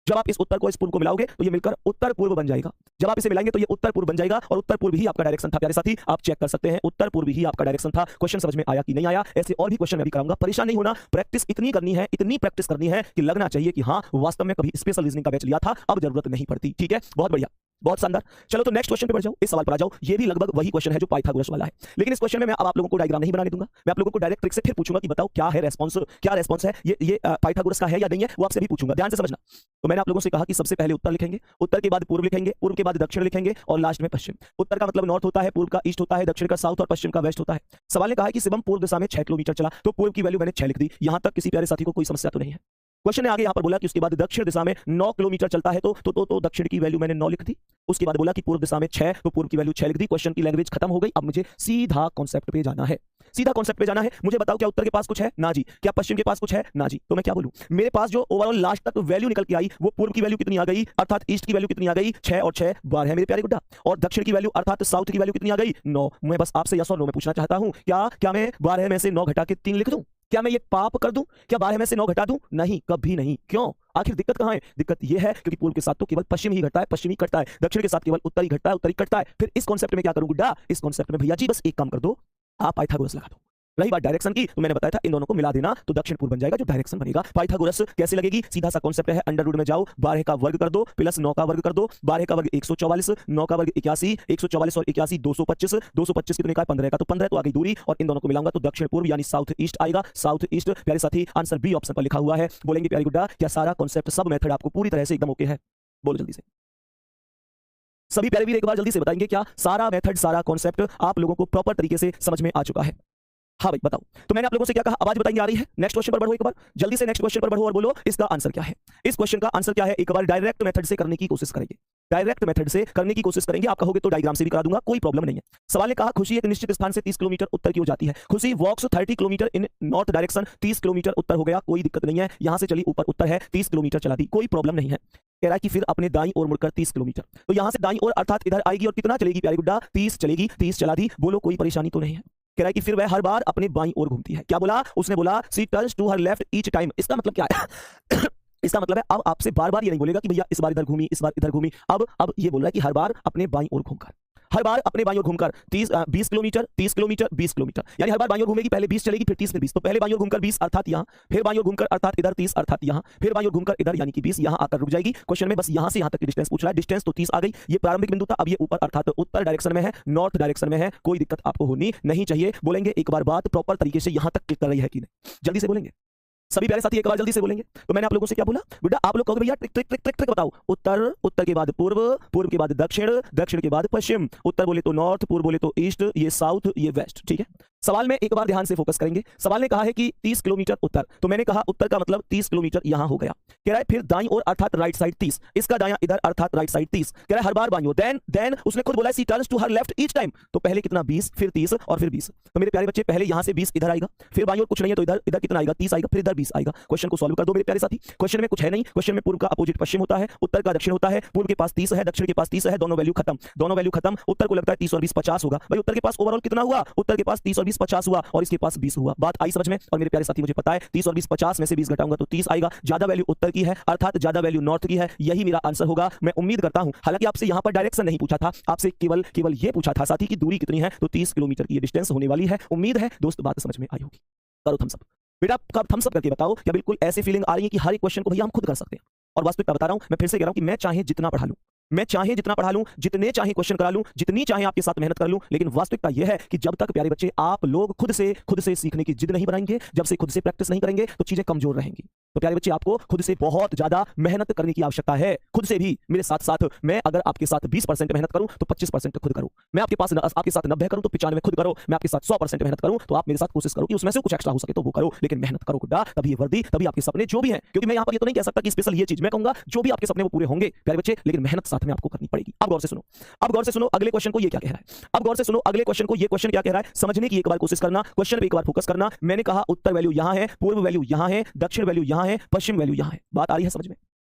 [SPEAKER 1] जब आप इस उत्तर को इस पूर्व को मिलाओगे तो ये मिलकर उत्तर पूर्व बन जाएगा, जब आप इसे मिलाएंगे तो ये उत्तर पूर्व बन जाएगा, और उत्तर पूर्व ही आपका डायरेक्शन था प्यारे साथी, आप चेक कर सकते हैं उत्तर पूर्व ही आपका डायरेक्शन था। क्वेश्चन समझ में आया कि नहीं आया, ऐसे और भी क्वेश्चन मैं भी कराऊंगा, परेशान नहीं होना, प्रैक्टिस इतनी करनी है, इतनी प्रैक्टिस करनी है कि लगना चाहिए कि हाँ वास्तव में कभी स्पेशल रीजनिंग का बैच लिया था, अब जरूरत नहीं पड़ती। ठीक है, बहुत बढ़िया, बहुत शानदार। चलो तो नेक्स्ट क्वेश्चन पे बढ़ जाओ, इस सवाल पर आ जाओ। ये भी लगभग वही क्वेश्चन है जो पाइथागोरस वाला है, लेकिन इस क्वेश्चन में मैं अब आप लोगों को डायग्राम नहीं बनाने दूंगा, मैं आप लोगों को डायरेक्ट ट्रिक से फिर पूछूंगा कि बताओ क्या है रेस्पॉन्स, क्या रेस्पॉन्स है, ये पाइथागोरस का है या नहीं है, वो आपसे भी पूछूंगा, ध्यान से समझना। तो मैंने आप लोगों से कहा कि सबसे पहले उत्तर लिखेंगे, उत्तर के बाद पूर्व लिखेंगे, पूर्व के बाद दक्षिण लिखेंगे, और लास्ट में पश्चिम। उत्तर का मतलब नॉर्थ होता है, पूर्व का ईस्ट होता है, दक्षिण का साउथ और पश्चिम का वेस्ट होता है। सवाल ने कहा है कि शिवम पूर्व दिशा में 6 किलोमीटर चला, तो पूर्व की वैल्यू मैंने 6 लिख दी, यहां तक किसी प्यारे साथी को कोई समस्या तो नहीं है। क्वेश्चन ने आगे यहां पर बोला कि उसके बाद दक्षिण दिशा में 9 किलोमीटर चलता है, तो दक्षिण की वैल्यू मैंने 9 लिख दी। उसके बाद बोला कि पूर्व दिशा में 6, तो पूर्व की वैल्यू 6 लिख दी। क्वेश्चन की लैंग्वेज खत्म हो गई, अब मुझे सीधा कॉन्सेप्ट पे जाना है, सीधा कॉन्सेप्ट पे जाना है। मुझे बताओ क्या उत्तर के पास कुछ है, ना जी, क्या पश्चिम के पास कुछ है, ना जी, तो मैं क्या बोलूं, मेरे पास जो ओवरऑल लास्ट तक वैल्यू निकल के आई वो पूर्व की वैल्यू कितनी आ गई, अर्थात ईस्ट की वैल्यू कितनी आ गई, 6 और 6 12 है मेरे प्यारे गुड्डा, और दक्षिण की वैल्यू अर्थात साउथ की वैल्यू कितनी आ गई, 9। मैं बस आपसे यस और नो में पूछना चाहता हूं, क्या मैं 12 में से 9 घटा के 3 लिख दूं, क्या मैं ये पाप कर दूं, क्या 12 में से 9 घटा दूं, नहीं, कभी नहीं। क्यों, आखिर दिक्कत कहां है, दिक्कत यह है क्योंकि पूर्व के साथ तो केवल पश्चिम ही घटता है, पश्चिम ही कटता है, दक्षिण के साथ केवल उत्तर ही घटता है, उत्तर ही कटता है। फिर इस कॉन्सेप्ट में क्या करूं गुड्डा, इस कॉन्सेप्ट में भैया जी बस एक काम कर दो, आप पाइथागोरस लगा दो। रही बात डायरेक्शन की, तो मैंने बताया था इन दोनों को मिला देना तो दक्षिण पूर्व बन जाएगा, जो डायरेक्शन बनेगा। पाइथागोरस कैसे लगेगी, सीधा सा कॉन्सेप्ट है, अंडर रूट में जाओ, 12 का वर्ग कर दो प्लस 9 का वर्ग कर दो, 12 का वर्ग 144, 9 का वर्ग 81, 144 और 81 225, 225 कितने का है 15 का, तो 15 तो आ गई दूरी, और इन दोनों को मिलाऊंगा तो दक्षिण पूर्व यानी साउथ ईस्ट आएगा, साउथ ईस्ट। प्यारे साथी आंसर बी ऑप्शन पर लिखा हुआ है। बोलेंगे प्यारे गुड्डा क्या सारा कॉन्सेप्ट सब मेथड आपको पूरी तरह से एकदम ओके है, बोलो जल्दी से सभी प्यारे वीर, एक बार जल्दी से बताएंगे क्या सारा मेथड सारा कॉन्सेप्ट आप लोगों को प्रॉपर तरीके से समझ में आ चुका है। हाँ भाई बताओ, तो मैंने आप लोगों से क्या कहा, आवाज बताएंगे आ रही है। नेक्स्ट क्वेश्चन पर बढ़ो, एक बार जल्दी से नेक्स्ट क्वेश्चन पर बढ़ो और बोलो इसका आंसर क्या है। इस क्वेश्चन का आंसर क्या है, एक बार डायरेक्ट मेथड से करने की कोशिश करेंगे, डायरेक्ट मेथड से करने की कोशिश करेंगे। आप कहोगे तो डायग्राम से भी करा दूंगा, कोई प्रॉब्लम नहीं है। सवाल ने कहा खुशी एक निश्चित स्थान से 30 किलोमीटर उत्तर की ओर जाती है, Khushi walks 30 kilometre in north direction, 30 kilometre उत्तर हो गया, कोई दिक्कत नहीं है, यहां से चली ऊपर उत्तर है, 30 किलोमीटर चला दी, कोई प्रॉब्लम नहीं है। कह रहा है कि फिर अपने दाईं ओर मुड़कर 30 किलोमीटर, तो यहां से दाईं ओर अर्थात इधर आएगी और कितना चलेगी प्यारे गुड्डा, 30 चलेगी, 30 चला दी, बोलो कोई परेशानी तो नहीं है। कह रहा है कि फिर वह हर बार अपने बाईं ओर घूमती है, क्या बोला उसने, बोला she turns to her left each time. इसका मतलब क्या है इसका मतलब है अब आपसे बार बार ये नहीं बोलेगा कि भैया इस बार इधर घूमी, इस बार इधर घूमी, अब ये बोल रहा है कि हर बार अपने बाईं ओर घूमकर, हर बार अपने बाईं ओर घूमकर 20 किलोमीटर, 30 किलोमीटर, 20 किलोमीटर, यानी हर बार बाईं ओर घूमेगी, पहले 20 चलेगी, फिर 30, फिर 20। तो पहले बाईं ओर घूमकर 20 अर्थात यहाँ, फिर बाईं ओर घूमकर अर्थात इधर 30 अर्थात यहाँ, फिर बाईं ओर घूमकर इधर यानी कि 20, यहाँ आकर रुक जाएगी। क्वेश्चन में बस यहाँ से यहाँ तक की डिस्टेंस पूछ रहा है। डिस्टेंस तो 30 आ गई, ये प्रारंभिक बिंदु था, अब ये ऊपर अर्थात उत्तर डायरेक्शन में है, नॉर्थ डायरेक्शन में है। कोई दिक्कत आपको होनी नहीं चाहिए। बोलेंगे एक बार बात प्रॉपर तरीके से यहाँ तक क्लिक कर रही है कि नहीं, जल्दी से बोलेंगे सभी प्यारे साथी, एक बार जल्दी से बोलेंगे। तो मैंने आप लोगों से क्या बोला बेटा, आप लोग कहोगे भैया trick trick trick trick trick बताओ। उत्तर, उत्तर के बाद पूर्व, पूर्व के बाद दक्षिण, दक्षिण के बाद पश्चिम, उत्तर बोले तो नॉर्थ, पूर्व बोले तो ईस्ट, ये साउथ, ये वेस्ट। ठीक है, सवाल में एक बार ध्यान से फोकस करेंगे। सवाल ने कहा है कि 30 किलोमीटर उत्तर, तो मैंने कहा उत्तर का मतलब 30 किलोमीटर यहां हो गया। कह रहा है फिर दाईं ओर अर्थात राइट साइड 30, इसका दायां इधर अर्थात राइट साइड 30। कह रहा है हर बार बाईं ओर, देन उसने खुद बोला she turns to her left each time. तो पहले कितना 20, फिर 30 और फिर 20। तो मेरे प्यारे बच्चे पहले यहां से 20 इधर आएगा, फिर बाईं ओर कुछ नहीं है तो इधर इधर कितना आएगा 30 आएगा, फिर इधर 20 आएगा। क्वेश्चन को सॉल्व कर दो मेरे प्यारे साथी। क्वेश्चन में कुछ है नहीं, क्वेश्चन में पूर्व का अपोजिट पश्चिम होता है, उत्तर का दक्षिण होता है। पूर्व के पास 30 है, दक्षिण के पास 30 है, दोनों वैल्यू खत्म, दोनों वैल्यू खत्म। उत्तर को लगता है 30 और 20 50 होगा। भाई उत्तर के पास ओवरऑल कितना हुआ, उत्तर के पास 30 और 20 50 हुआ और इसके पास 20 हुआ। बात आई समझ में? और मेरे प्यारे साथी मुझे पता है 30 और 20 50 में से 20 घटाऊंगा तो 30 आएगा। ज्यादा वैल्यू उत्तर की है अर्थात ज्यादा वैल्यू नॉर्थ की है, यही मेरा आंसर होगा। मैं उम्मीद करता हूं, हालांकि आपसे यहां पर डायरेक्शन नहीं पूछा था, आपसे केवल ये पूछा था साथी की दूरी कितनी है, तो 30 किलोमीटर की ये डिस्टेंस होने वाली है। उम्मीद है दोस्त बात समझ में आई होगी। करो थम्स अप बेटा, कब थम्स अप करके बताओ क्या बिल्कुल ऐसे फीलिंग आ रही है कि हर एक क्वेश्चन को भैया हम खुद कर सकते हैं। और वास्तविकता बता रहा हूं, मैं फिर से कह रहा हूं कि मैं चाहे जितना पढ़ा लूं, मैं चाहे जितना पढ़ा लूं, जितने चाहे क्वेश्चन करा लूं, जितनी चाहे आपके साथ मेहनत कर लूं, लेकिन वास्तविकता यह है कि जब तक प्यारे बच्चे आप लोग खुद से सीखने की जिद नहीं बनाएंगे, जब से खुद से प्रैक्टिस नहीं करेंगे तो चीजें कमजोर रहेंगी। तो प्यारे बच्चे आपको खुद से बहुत ज्यादा मेहनत करने की आवश्यकता है। खुद से भी मेरे साथ साथ, मैं अगर आपके साथ 20% मेहनत करूं तो 25% खुद करो। मैं आपके साथ 90 करूं तो 95 खुद करो। मैं आपके साथ 100% मेहनत करूं तो आप मेरे साथ कोशिश करो कि उसमें से कुछ एक्स्ट्रा हो सके तो वो करो, लेकिन मेहनत करो गुड्डा, तभी ये वर्दी, तभी आपके सपने जो भी हैं, क्योंकि मैं यहां पर ये तो नहीं कह सकता कि स्पेशल ये चीज मैं कहूंगा, जो भी आपके सपने वो पूरे होंगे प्यारे बच्चे, लेकिन मेहनत साथ में आपको करनी पड़ेगी। अब गौर से सुनो, अब गौर से सुनो अगले क्वेश्चन को ये क्या कह रहा है। अब गौर से सुनो अगले क्वेश्चन को, ये क्वेश्चन क्या कह रहा है समझने की एक बार कोशिश करना, क्वेश्चन पे एक बार फोकस करना। मैंने कहा उत्तर वैल्यू यहां है, पूर्व वैल्यू यहां है, दक्षिण वैल्यू यहां है, पश्चिम वैल्यू यहां है। बात आ रही है समझ में?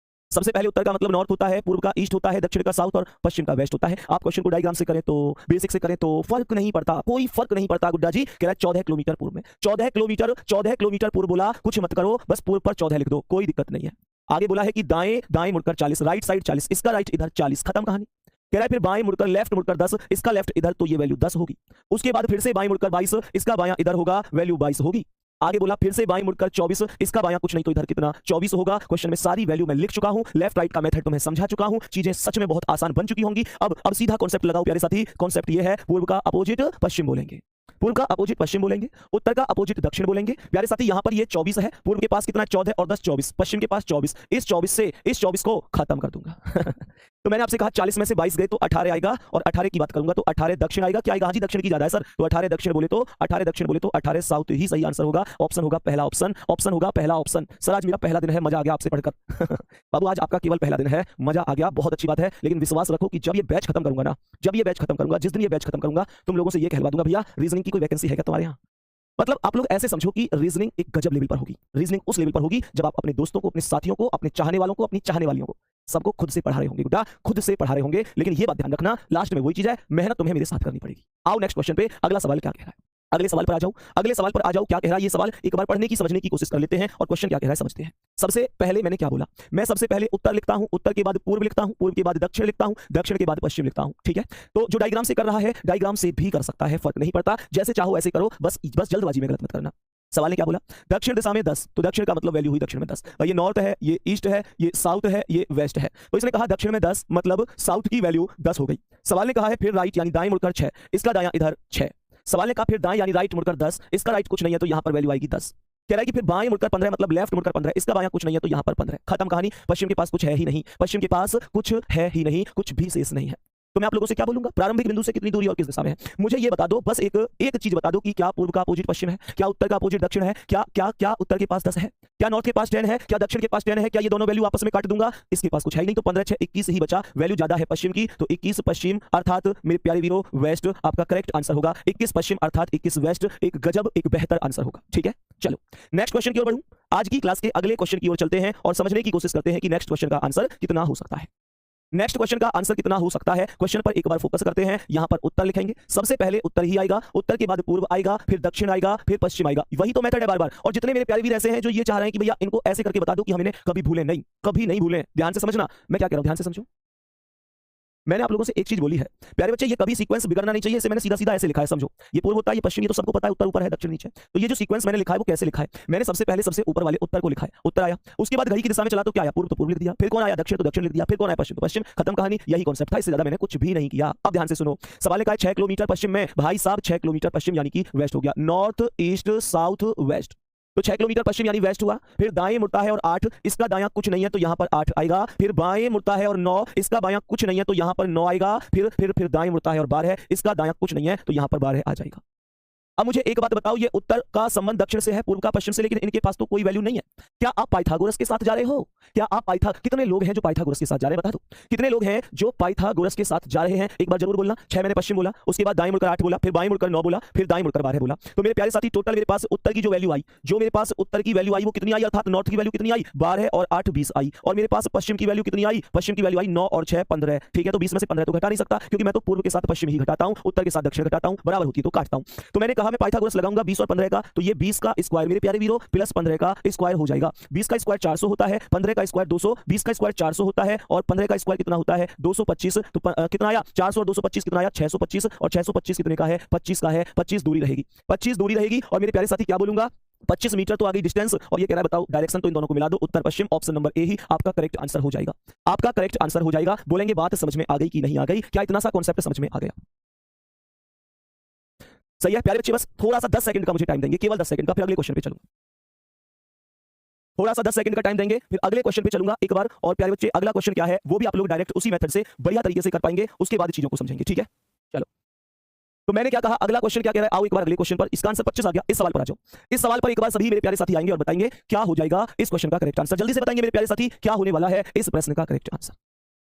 [SPEAKER 1] सबसे पहले उत्तर का मतलब नॉर्थ होता है, पूर्व का ईस्ट होता है, दक्षिण का साउथ और पश्चिम का वेस्ट होता है। आप क्वेश्चन को डायग्राम से करें तो, बेसिक से करें तो फर्क नहीं पड़ता, कोई फर्क नहीं पड़ता गुड्डा जी। कह रहा है 14 किलोमीटर पूर्व में, 14 किलोमीटर पूर्व बोला, कुछ मत करो, बस पूर्व पर 14 लिख दो, कोई दिक्कत नहीं है। आगे बोला है कि दाएं मुड़कर 40, राइट साइड 40, इसका राइट इधर 40, खत्म कहानी। कह रहा है फिर बाएं मुड़कर लेफ्ट मुड़कर 10, इसका लेफ्ट इधर तो ये वैल्यू 10 होगी। उसके बाद फिर से बाएं मुड़कर 22, इसका बायां इधर होगा, वैल्यू 22 होगी। आगे बोला फिर से बाएं मुड़कर 24, इसका बायां कुछ नहीं तो इधर कितना 24 होगा। क्वेश्चन में सारी वैल्यू मैं लिख चुका हूं, लेफ्ट राइट का मेथड तुम्हें समझा चुका हूं, चीजें सच में बहुत आसान बन चुकी होंगी। अब सीधा कॉन्सेप्ट लगाओ प्यारे साथी। कॉन्सेप्ट ये है, पूर्व का अपोजिट पश्चिम बोलेंगे, पूर्व का अपोजिट पश्चिम बोलेंगे, उत्तर का अपोजिट दक्षिण बोलेंगे। प्यारे साथी यहां पर ये 24 है, पूर्व के पास कितना 14 और 10 24, पश्चिम के पास 24। इस 24 से इस 24 को खत्म कर दूंगा। तो मैंने आपसे कहा 40 में से 22 गए तो 18 आएगा, और 18 की बात करूंगा तो 18 दक्षिण आएगा। क्या आएगा? हाँ जी दक्षिण की ज्यादा है सर, तो 18 दक्षिण बोले तो 18 साउथ ही सही आंसर होगा। ऑप्शन होगा पहला ऑप्शन, ऑप्शन होगा पहला ऑप्शन। सर आज मेरा पहला दिन है, मजा आ गया आपसे पढ़कर। बाबू आज आपका केवल पहला दिन है, मजा आ गया, बहुत अच्छी बात है, लेकिन विश्वास रखो कि जब ये बैच खत्म करूंगा ना, जब ये बैच खत्म करूंगा, जिस दिन ये बैच खत्म करूंगा, तुम लोगों से ये कहलवा दूंगा भैया रीजनिंग की कोई वैकेंसी है क्या तुम्हारे यहाँ? मतलब आप लोग ऐसे समझो कि रीजनिंग एक गजब लेवल पर होगी। रीजनिंग उस लेवल पर होगी जब आप अपने दोस्तों को, अपने साथियों को, अपने चाहने वालों को, अपनी चाहने वालियों को, सबको खुद से पढ़ा रहे होंगे गुड्डा, खुद से पढ़ा रहे होंगे। लेकिन ये बात ध्यान रखना, लास्ट में वही चीज है, मेहनत तुम्हें मेरे साथ करनी पड़ेगी। आओ नेक्स्ट क्वेश्चन पे, अगला सवाल क्या कह रहा है, अगले सवाल पर आ जाओ, अगले सवाल पर आ जाओ। क्या कह रहा है ये सवाल, एक बार पढ़ने की समझने की कोशिश कर लेते हैं और क्वेश्चन क्या कह रहा है समझते हैं। सबसे पहले मैंने क्या बोला, मैं सबसे पहले उत्तर लिखता हूं, उत्तर के बाद पूर्व लिखता हूं, पूर्व के बाद दक्षिण लिखता हूं, दक्षिण के बाद पश्चिम लिखता हूं। ठीक है, तो जो डायग्राम से कर रहा है डायग्राम से भी कर सकता है, फर्क नहीं पड़ता, जैसे चाहो ऐसे करो, बस जल्दबाजी में गलत मत करना। सवाल ने क्या बोला, दक्षिण दिशा में 10, तो दक्षिण का मतलब वैल्यू हुई दक्षिण में 10। ये नॉर्थ है, ये ईस्ट है, ये साउथ है, ये वेस्ट है। तो इसने कहा दक्षिण में 10 मतलब साउथ की वैल्यू 10 हो गई। सवाल ने कहा है फिर राइट यानी दाएं मुड़कर 6, इसका दायां इधर 6। सवाल ने कहा फिर दाएं यानी राइट मुड़कर 10, इसका राइट कुछ नहीं है तो यहां पर वैल्यू आएगी 10। कह रहा है कि फिर बाएं मुड़कर 15 मतलब लेफ्ट मुड़कर 15, इसका बायां कुछ नहीं है तो यहां पर 15। खत्म कहानी। पश्चिम के पास कुछ है ही नहीं, पश्चिम के पास कुछ है ही नहीं, कुछ भी शेष नहीं है। तो मैं आप लोगों से क्या बोलूंगा, प्रारंभिक बिंदु से कितनी दूरी और किस दिशा में है, मुझे ये बता दो, बस एक चीज बता दो कि क्या पूर्व का अपोजिट पश्चिम है, क्या उत्तर का अपोजिट दक्षिण है, क्या उत्तर के पास 10 है, क्या नॉर्थ के पास 10 है, क्या दक्षिण के पास 10 है, क्या ये दोनों वैल्यू आपस में काट दूंगा, इसके पास कुछ है ही नहीं, तो 15 6 21 ही बचा, वैल्यू ज्यादा है पश्चिम की, तो 21 पश्चिम अर्थात मेरे प्यारे वीरों वेस्ट आपका करेक्ट आंसर होगा। 21 पश्चिम अर्थात 21 वेस्ट, एक गजब एक बेहतर आंसर होगा। ठीक है, चलो नेक्स्ट क्वेश्चन की ओर बढ़ूं। आज की क्लास के अगले क्वेश्चन की ओर चलते हैं और समझने की कोशिश करते हैं कि नेक्स्ट क्वेश्चन का आंसर कितना हो सकता है। नेक्स्ट क्वेश्चन का आंसर कितना हो सकता है, क्वेश्चन पर एक बार फोकस करते हैं। यहां पर उत्तर लिखेंगे, सबसे पहले उत्तर ही आएगा, उत्तर के बाद पूर्व आएगा, फिर दक्षिण आएगा, फिर पश्चिम आएगा। वही तो मेथड है बार बार। और जितने मेरे प्यारे वीर ऐसे हैं जो ये चाह रहे हैं कि भैया इनको ऐसे करके बता दो कि हम इन्हें कभी भूलें नहीं, कभी नहीं भूलें, ध्यान से समझना मैं क्या कह रहा हूं, ध्यान से समझो। मैंने आप लोगों से एक चीज बोली है प्यारे बच्चे, ये कभी सीक्वेंस बिगड़ना नहीं चाहिए। इसे मैंने सीधा सीधा ऐसे लिखा है, समझो। ये पूर्व होता है, ये पश्चिम, ये तो सबको पता है, उत्तर ऊपर है, दक्षिण नीचे। तो ये जो सीक्वेंस मैंने लिखा है वो कैसे लिखा है, मैंने सबसे पहले सबसे ऊपर वाले उत्तर को लिखा है, उत्तर आया। उसके बाद घड़ी की दिशा में चला तो क्या आया, पूर्व तो पूर्व लिख दिया। फिर कौन आया, दक्षिण तो दक्षिण लिख दिया। फिर कौन आया, पश्चिम तो पश्चिम। खत्म कहानी, यही कॉन्सेप्ट था, इससे ज्यादा मैंने कुछ भी नहीं किया। अब ध्यान से सुनो, सवाल का 6 किलोमीटर पश्चिम में, भाई साहब 6 किलोमीटर पश्चिम यानी कि वेस्ट हो गया, नॉर्थ ईस्ट साउथ वेस्ट। तो 6 किलोमीटर पश्चिम यानी वेस्ट हुआ। फिर दाएं मुड़ता है और 8, इसका दायां कुछ नहीं है तो यहां पर 8 आएगा। फिर बाएं मुड़ता है और 9, इसका बायां कुछ नहीं है तो यहां पर 9 आएगा। फिर दाएं मुड़ता है और 12 है, इसका दायां कुछ नहीं है तो यहां पर 12 आ जाएगा। अब मुझे एक बात बताओ, ये उत्तर का संबंध दक्षिण से है, पूर्व का पश्चिम से, लेकिन इनके पास तो कोई वैल्यू नहीं है। क्या आप पाइथागोरस के साथ जा रहे हो? क्या आप कितने लोग हैं जो पाइथागोरस के साथ जा रहे हैं, बता दो। कितने लोग हैं जो पाइथागोरस के साथ जा रहे हैं, एक बार जरूर बोलना। 6 मैंने पश्चिम बोला, उसके बाद दाएं मुड़कर 8 बोला, फिर बाएं मुड़कर 9 बोला, फिर दाएं मुड़कर 12 बोला। तो मेरे प्यारे साथी, टोटल मेरे पास उत्तर की जो वैल्यू आई, वो कितनी आई, अर्थात नॉर्थ की वैल्यू कितनी आई, 12 और 8 20 आई। और मेरे पास पश्चिम की वैल्यू कितनी आई, पश्चिम की वैल्यू आई 9 और 6 15। ठीक है, तो 20 में से 15 तो घटा नहीं सकता, क्योंकि मैं तो पूर्व के साथ पश्चिम ही घटाता हूं, उत्तर के साथ दक्षिण घटाता हूं, बराबर होती है तो काटता हूं। तो मैंने कहा मैं पाइथागोरस लगाऊंगा 20 और 15 का, तो ये 20 का स्क्वायर मेरे प्यारे वीरो प्लस 15 का स्क्वायर हो जाएगा। 20 का स्क्वायर 400 होता है, 15 का स्क्वायर 200, 20 का स्क्वायर 400 होता है और 15 का स्क्वायर कितना होता है 225। तो कितना आया, 400 और 225 कितना आया 625, और 625 कितने का है, 25 का है। 25 दूरी रहेगी, 25 दूरी रहेगी। और मेरे प्यारे साथी क्या बोलूंगा, 25 मीटर तो आ गई डिस्टेंस, और ये कह रहा है बताओ डायरेक्शन, तो इन दोनों को मिला दो, उत्तर पश्चिम। ऑप्शन नंबर ए ही आपका करेक्ट आंसर हो जाएगा, आपका करेक्ट आंसर हो जाएगा। बोलेंगे बात समझ में आ गई कि नहीं आ गई, क्या इतना सा कॉन्सेप्ट समझ में आ गया? सही है प्यारे बच्चे, बस थोड़ा सा 10 सेकंड का मुझे टाइम देंगे, केवल 10 सेकंड का, फिर अगले क्वेश्चन पे चलूंगा। थोड़ा सा 10 सेकंड का टाइम देंगे, फिर अगले क्वेश्चन पे चलूंगा एक बार। और प्यारे बच्चे, अगला क्वेश्चन क्या है वो भी आप लोग डायरेक्ट उसी मेथड से बढ़िया तरीके से कर पाएंगे, उसके बाद चीजों को समझेंगे। ठीक है, चलो। तो मैंने क्या कहा, अगला क्वेश्चन क्या कह रहा है, आओ एक बार अगले क्वेश्चन पर। इसका आंसर 25 आ गया, इस सवाल पर आ जाओ। इस सवाल पर एक बार सभी मेरे प्यारे साथी आएंगे और बताएंगे क्या हो जाएगा इस क्वेश्चन का करेक्ट आंसर। जल्दी से बताएंगे मेरे प्यारे साथी, क्या होने वाला है इस प्रश्न का करेक्ट आंसर।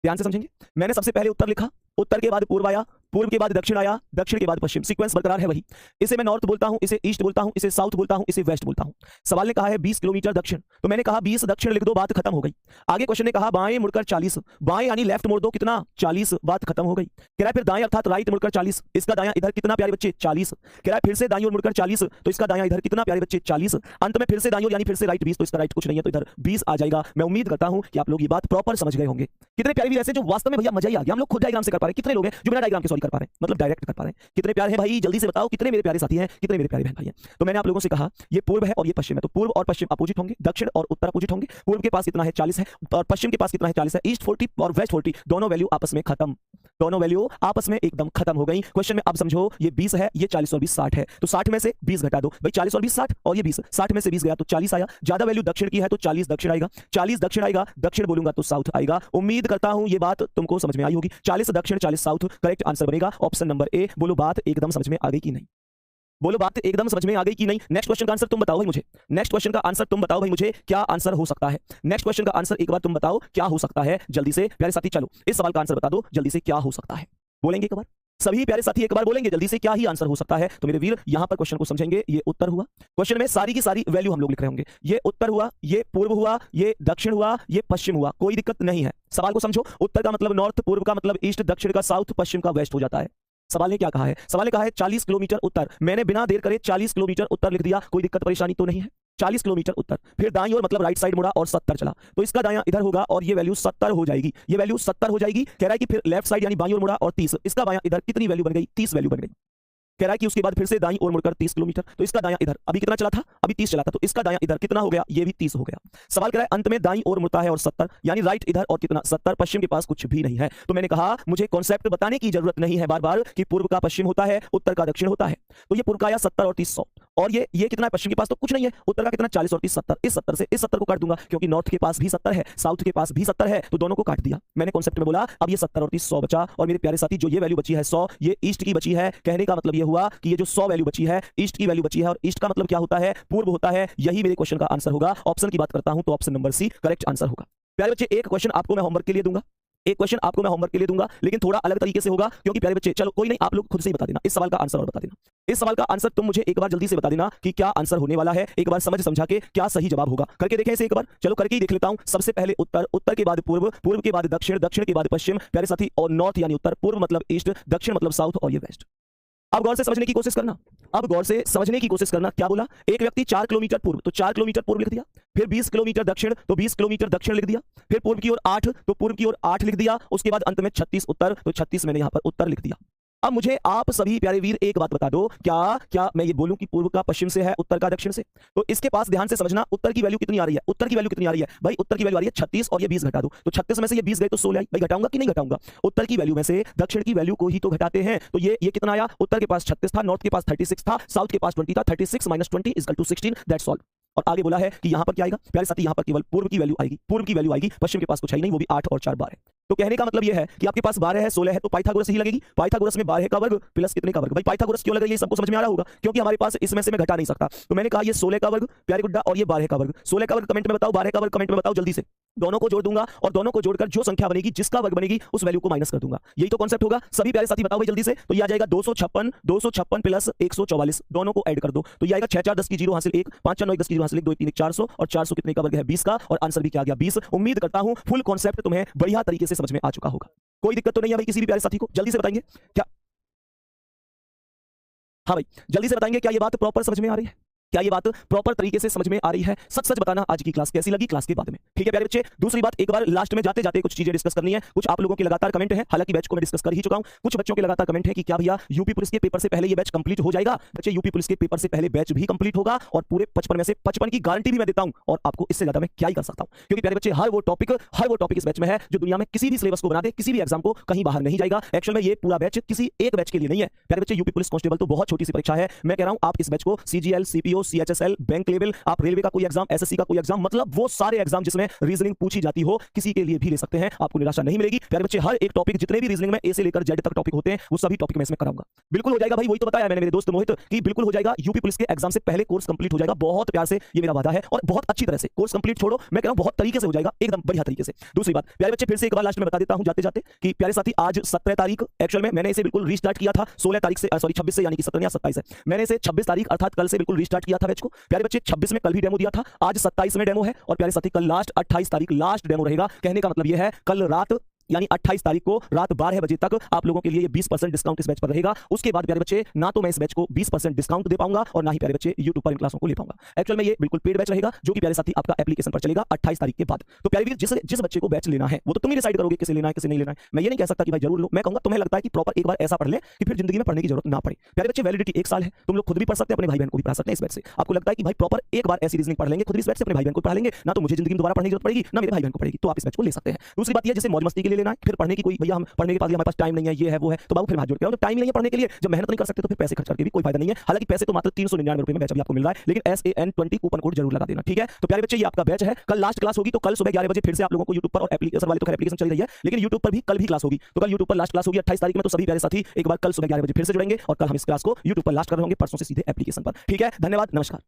[SPEAKER 1] ध्यान से समझेंगे। मैंने सबसे पहले उत्तर लिखा, उत्तर के बाद पूर्व आया, पूर्व के बाद दक्षिण आया, दक्षिण के बाद पश्चिम, सीक्वेंस बरकरार है वही। इसे मैं नॉर्थ बोलता हूं, इसे ईस्ट बोलता हूं, इसे साउथ बोलता हूं, इसे वेस्ट बोलता हूं। सवाल ने कहा है 20 किलोमीटर दक्षिण, तो मैंने कहा 20 दक्षिण लिख दो, बात खत्म हो गई। आगे क्वेश्चन ने कहा बाएं मुड़कर 40, बाएं यानी लेफ्ट मोड़ दो, कितना 40, बात खत्म हो गई। कह रहा है फिर दाएं अर्थात राइट मुड़कर 40, इसका दायां इधर कितना प्यारे बच्चे 40। कह रहा है फिर से दाईं ओर मुड़कर 40, तो इसका दायां इधर कितना प्यारे बच्चे 40। अंत में फिर से दाईं ओर यानी फिर से राइट 20, तो इसका राइट कुछ नहीं है तो इधर 20 आ जाएगा। मैं उम्मीद करता हूं कि आप लोग ये बात प्रॉपर समझ गए होंगे। कितने प्यारे भी ऐसे जो वास्तव में भैया मजा ही आ गया, हम लोग खुद डायग्राम से कर पा रहे हैं। कितने लोग हैं जो बिना डायग्राम के सॉल्व कर पा रहे हैं, मतलब डायरेक्ट कर पा रहे हैं? कितने प्यारे हैं भाई, जल्दी से बताओ कितने मेरे प्यारे साथी हैं, कितने मेरे प्यारे बहन भाई हैं। तो मैंने आप लोगों से कहा ये पूर्व है और ये पश्चिम है, तो पूर्व और पश्चिम अपोजिट होंगे, दक्षिण और उत्तर अपोजिट होंगे। पूर्व के पास कितना है 40 है और पश्चिम के पास कितना है 40 है। ईस्ट 40 और वेस्ट 40, दोनों वैल्यू आपस में खत्म, दोनों वैल्यू आपस में एकदम खत्म हो गई। क्वेश्चन में अब समझो, ये 20 है, ये 40 और 20 60 है, तो 60 में से 20 घटा दो भाई, 40 और 20 60, और ये 20 60 में से 20 गया तो 40 आया। ज्यादा वैल्यू दक्षिण की है तो 40 दक्षिण आएगा, 40 दक्षिण आएगा, दक्षिण बोलूंगा तो साउथ आएगा। उम्मीद करता हूं ये बात तुमको समझ में आई होगी। 40 दक्षिण 40 साउथ करेक्ट आंसर बनेगा ऑप्शन नंबर ए। बोलो बात एकदम समझ में आ गई कि नहीं, बोलो बात एकदम समझ में आ गई कि नहीं। नेक्स्ट क्वेश्चन का आंसर तुम बताओ भाई मुझे, नेक्स्ट क्वेश्चन का आंसर तुम बताओ भाई मुझे, क्या आंसर हो सकता है। नेक्स्ट क्वेश्चन का आंसर एक बार तुम बताओ क्या हो सकता है, जल्दी से प्यारे साथी चलो इस सवाल का आंसर बता दो जल्दी से, क्या हो सकता है बोलेंगे एक बार, सभी प्यारे साथी एक बार बोलेंगे जल्दी से क्या ही आंसर हो सकता है। तो मेरे वीर यहां पर क्वेश्चन को समझेंगे। ये उत्तर हुआ, क्वेश्चन में सारी की सारी वैल्यू हम लोग लिख रहे होंगे। ये उत्तर हुआ, ये पूर्व हुआ, ये दक्षिण हुआ, ये पश्चिम हुआ, कोई दिक्कत नहीं है। सवाल को समझो, उत्तर का मतलब नॉर्थ, पूर्व का मतलब ईस्ट, दक्षिण का साउथ, पश्चिम का वेस्ट हो जाता है। सवाल ने क्या कहा है, सवाल ने कहा है 40 किलोमीटर उत्तर, मैंने बिना देर करे 40 किलोमीटर उत्तर लिख दिया, कोई दिक्कत परेशानी तो नहीं है। 40 किलोमीटर उत्तर, फिर दाईं ओर मतलब राइट साइड मुड़ा और 70 चला, तो इसका दायां इधर होगा और ये वैल्यू 70 हो जाएगी, ये वैल्यू 70 हो जाएगी। कह रहा है कि फिर लेफ्ट साइड यानी बाईं ओर मुड़ा और 30, इसका बायां इधर कितनी वैल्यू बन गई 30 वैल्यू बन गई। कह रहा है कि उसके बाद फिर से दाईं ओर मुड़कर 30 किलोमीटर, तो इसका दायां इधर अभी कितना चला था, अभी 30 चला था, तो इसका दायां इधर कितना हो गया, ये भी 30 हो गया। सवाल कह रहा है अंत में दाईं ओर मुड़ता है और 70 यानी राइट इधर और कितना 70, पश्चिम के पास कुछ भी नहीं है। तो मैंने कहा मुझे कॉन्सेप्ट बताने की जरूरत नहीं है बार बार कि पूर्व का पश्चिम होता है, उत्तर का दक्षिण होता है। तो ये पूर्व का आया 70 और 30 100, और ये कितना है, पश्चिम के पास तो कुछ नहीं है, उत्तर का कितना 40 और 30 70, इस 70 से इस 70 को काट दूंगा क्योंकि नॉर्थ के पास भी 70 है, साउथ के पास भी 70 है, तो दोनों को काट दिया मैंने कॉन्सेप्ट में बोला। अब ये 70 और 30 100 बचा, और मेरे प्यारे साथी जो ये वैल्यू बची है 100, ये ईस्ट की बची है। कहने का मतलब ये हुआ कि ये जो 100 वैल्यू बची है ईस्ट की वैल्यू बची है, और ईस्ट का मतलब क्या होता है, पूर्व होता है। यही मेरे क्वेश्चन का आंसर होगा। ऑप्शन की बात करता हूं तो option number C correct answer होगा। प्यारे बच्चे एक क्वेश्चन आपको मैं होमवर्क के लिए दूंगा, एक क्वेश्चन आपको मैं होमवर्क के लिए दूंगा, लेकिन थोड़ा अलग तरीके से होगा क्योंकि प्यारे बच्चे चलो कोई नहीं, आप लोग खुद से ही बता देना इस सवाल का आंसर, और बता देना इस सवाल का आंसर तुम मुझे एक बार जल्दी से बता देना कि क्या आंसर होने वाला है। एक बार समझ समझा के क्या सही जवाब होगा, करके देखें इसे एक बार, चलो करके ही देख लेता हूं। सबसे पहले उत्तर, उत्तर के बाद पूर्व, पूर्व के बाद दक्षिण, दक्षिण के बाद पश्चिम प्यारे साथी, और नॉर्थ यानी उत्तर, पूर्व मतलब ईस्ट, दक्षिण मतलब साउथ, और ये वेस्ट। अब गौर से समझने की कोशिश करना, अब गौर से समझने की कोशिश करना। क्या बोला, एक व्यक्ति 4 किलोमीटर पूर्व, तो 4 किलोमीटर पूर्व लिख दिया, फिर 20 किलोमीटर दक्षिण तो 20 किलोमीटर दक्षिण लिख दिया, फिर पूर्व की ओर 8 तो पूर्व की ओर 8 लिख दिया, उसके बाद अंत में 36 उत्तर तो 36 मैंने यहां पर उत्तर लिख दिया। अब मुझे आप सभी प्यारे वीर एक बात बता दो, क्या क्या मैं ये बोलूं कि पूर्व का पश्चिम से है, उत्तर का दक्षिण से? तो इसके पास ध्यान से समझना, उत्तर की वैल्यू कितनी आ रही है, उत्तर की वैल्यू कितनी आ रही है भाई, उत्तर की वैल्यू आ रही है 36 और ये 20 घटा दो, तो 36 में से ये 20 गए तो 16 आई, भाई घटाऊंगा कि नहीं घटाऊंगा? उत्तर की वैल्यू में से दक्षिण की वैल्यू को ही तो घटाते हैं, तो ये कितना आया, उत्तर के पास 36 था, नॉर्थ के पास 36 था, साउथ के पास 20 था, 36 - 20 = 16, दैट्स ऑल। और आगे बोला है कि यहां पर क्या आएगा प्यारे साथी, यहां पर केवल पूर्व की वैल्यू आएगी, पूर्व की वैल्यू आएगी, पश्चिम के पास कुछ है ही नहीं, वो भी 8 और 4 12। तो कहने का मतलब यह है कि आपके पास 12 है, 16 है, तो पाइथागोरस ही लगेगी। पाइथागोरस में 12 का वर्ग प्लस कितने का वर्ग, भाई पाइथागोरस क्यों लग रही है सबको समझ में आ रहा होगा, क्योंकि हमारे पास इसमें से मैं घटा नहीं सकता, तो मैंने कहा ये 16 का वर्ग प्यारे गुड्डा और ये 12 का वर्ग। 16 का वर्ग कमेंट में बताओ, 12 का वर्ग कमेंट में बताओ जल्दी से। दोनों को जोड़ दूंगा और दोनों को जोड़कर जो संख्या बनेगी, जिसका वर्ग बनेगी, उस वैल्यू को माइनस कर दूंगा। यही तो कॉन्सेप्ट होगा। सभी प्यारे साथी बताओ भाई जल्दी से। तो ये आ जाएगा 256 प्लस 144, दोनों को ऐड कर दो, तो ये आएगा 6 4 10 की 0 हासिल 1, 5 4 9 10 की 0 हासिल 1, 2 3 400, और 400 कितने का वर्ग है 20 का, और आंसर भी क्या आ गया 20। उम्मीद करता हूं फुल कॉन्सेप्ट तुम्हें बढ़िया तरीके से समझ में आ चुका होगा। कोई दिक्कत तो नहीं है भाई किसी भी प्यारे साथी को? जल्दी से बताएंगे क्या? हाँ भाई जल्दी से बताएंगे क्या ये बात प्रॉपर समझ में आ रही है? क्या ये बात प्रॉपर तरीके से समझ में आ रही है? सच सच बताना आज की क्लास कैसी लगी, क्लास के बाद में, ठीक है प्यारे बच्चे। दूसरी बात, एक बार लास्ट में जाते जाते कुछ चीजें डिस्कस करनी है। कुछ आप लोगों के लगातार कमेंट है, हालांकि बैच को मैं डिस्कस कर ही चुका हूं। कुछ बच्चों के लगातार कमेंट है कि क्या भैया यूपी पुलिस के पेपर से पहले ये बैच कंप्लीट हो जाएगा? बच्चे यूपी पुलिस के पेपर से पहले बैच भी कंप्लीट होगा, और पूरे 55 में से 55 की गारंटी भी मैं देता हूं, और आपको इससे ज्यादा मैं क्या ही कर सकता हूं, क्योंकि प्यारे बच्चे हर वो टॉपिक इस बैच में है जो दुनिया में किसी भी सिलेबस को बना दे, किसी भी एग्जाम को कहीं बाहर नहीं जाएगा। एक्चुअल में ये पूरा बैच किसी एक बैच के लिए नहीं है प्यारे बच्चे। यूपी पुलिस कांस्टेबल तो बहुत छोटी सी परीक्षा है, मैं कह रहा हूं आप इस बैच को CGL, CPO, CHSL, bank level, आप रेलवे का कोई एग्जाम, एसएससी का कोई एग्जाम, मतलब वो सारे एग्जाम जिसमें रीजनिंग पूछी जाती हो, किसी के लिए भी ले सकते हैं, आपको निराशा नहीं मिलेगी प्यारे बच्चे। हर एक टॉपिक, जितने भी रीजनिंग में ए से लेकर जेड तक टॉपिक होते हैं, वो सभी टॉपिक मैं इसमें कराऊंगा। बिल्कुल हो जाएगा भाई, वही तो बताया मैंने मेरे दोस्त मोहित कि बिल्कुल हो जाएगा। यूपी पुलिस के एग्जाम से पहले कोर्स कंप्लीट हो जाएगा, बहुत प्यार से ये मेरा वादा है, और बहुत अच्छी तरह से कोर्स कंप्लीट छोड़ो, मैं कह रहा हूं बहुत तरीके से हो जाएगा, एकदम बढ़िया तरीके से। दूसरी बात प्यारे बच्चे, फिर से एक बार लास्ट में बता देता हूं जाते जाते कि प्यारे साथी आज 17 तारीख, एक्चुअल में मैंने इसे बिल्कुल रीस्टार्ट किया था 16 तारीख से, सॉरी 26 से, यानी कि 17 या 27 है, मैंने इसे 26 तारीख अर्थात कल से बिल्कुल रीस्टार्ट किया था बैच को प्यारे बच्चे। 26 में कल भी डेमो दिया था, आज 27 में डेमो है, और प्यारे साथी कल लास्ट 28 तारीख लास्ट डेमो रहेगा। कहने का मतलब यह है कल रात यानी 28 तारीख को रात 12 बजे तक आप लोगों के लिए ये 20% डिस्काउंट इस बैच पर रहेगा। उसके बाद प्यारे बच्चे ना तो मैं इस बैच को 20% डिस्काउंट दे पाऊंगा, और ना ही प्यारे बच्चे यूट्यूब पर इन क्लासों को ले पाऊंगा। एक्चुअल में ये बिल्कुल पेड बैच रहेगा, जो कि प्यारे साथी आपका एप्लीकेशन पर चलेगा 28 तारीख के बाद। तो प्यारे वीर, जिस बच्चे को बैच लेना है वो तो तुम ही डिसाइड करोगे किसे लेना है किसे नहीं लेना है। मैं ये नहीं कह सकता कि भाई जरूर लो, मैं कहूंगा तुम्हें लगता है कि प्रॉपर एक बार ऐसा पढ़ ले कि फिर जिंदगी में पढ़ने की जरूरत ना पड़े। प्यारे बच्चे वैलिडिटी 1 साल है, तुम लोग खुद भी पढ़ सकते हैं, अपने भाई बहन को भी पढ़ा सकते हैं इस बैच से। आपको लगता है कि भाई प्रॉपर एक बार ऐसी रीजनिंग पढ़ लेंगे, खुद भी इस बैच से अपने भाई बहन को पढ़ा लेंगे, ना तो मुझे जिंदगी में दोबारा पढ़ने की जरूरत पड़ेगी, ना मेरे भाई बहन को पड़ेगी, तो आप इस बैच को ले सकते हैं। दूसरी बात ये, जैसे मौज मस्ती के लिए लेना है, फिर पढ़ने की कोई भैया हम पढ़ने के बाद हमारे पास टाइम नहीं है, ये है वो है, तो बाबू फिर हाथ जोड़ के, जब टाइम नहीं है पढ़ने के लिए, जब मेहनत नहीं कर सकते, तो फिर पैसे खर्च करके भी कोई फायदा नहीं है। हालांकि पैसे तो मात्र 399 रुपए में बैच अभी आपको मिल रहा है, लेकिन SAN20 कूपन कोड जरूर लगा देना, ठीक है। तो प्यारे बच्चे ये आपका बैच है, कल लास्ट क्लास होगी, तो कल सुबह 11 बजे फिर से आप लोगों को यूट्यूब पर, और एप्लीकेशन वाले तो खैर एप्लीकेशन चल रही है, लेकिन यूट्यूब पर भी कल भी क्लास होगी। तो कल यूट्यूब पर लास्ट क्लास होगी 28 तारीख में, तो सभी प्यारे साथी एक बार कल सुबह 11 बजे फिर से जुड़ेंगे, और कल हम इस क्लास को यूट्यूब पर लास्ट कर रहे होंगे, परसों से सीधे एप्लीकेशन पर, ठीक है। धन्यवाद, नमस्कार।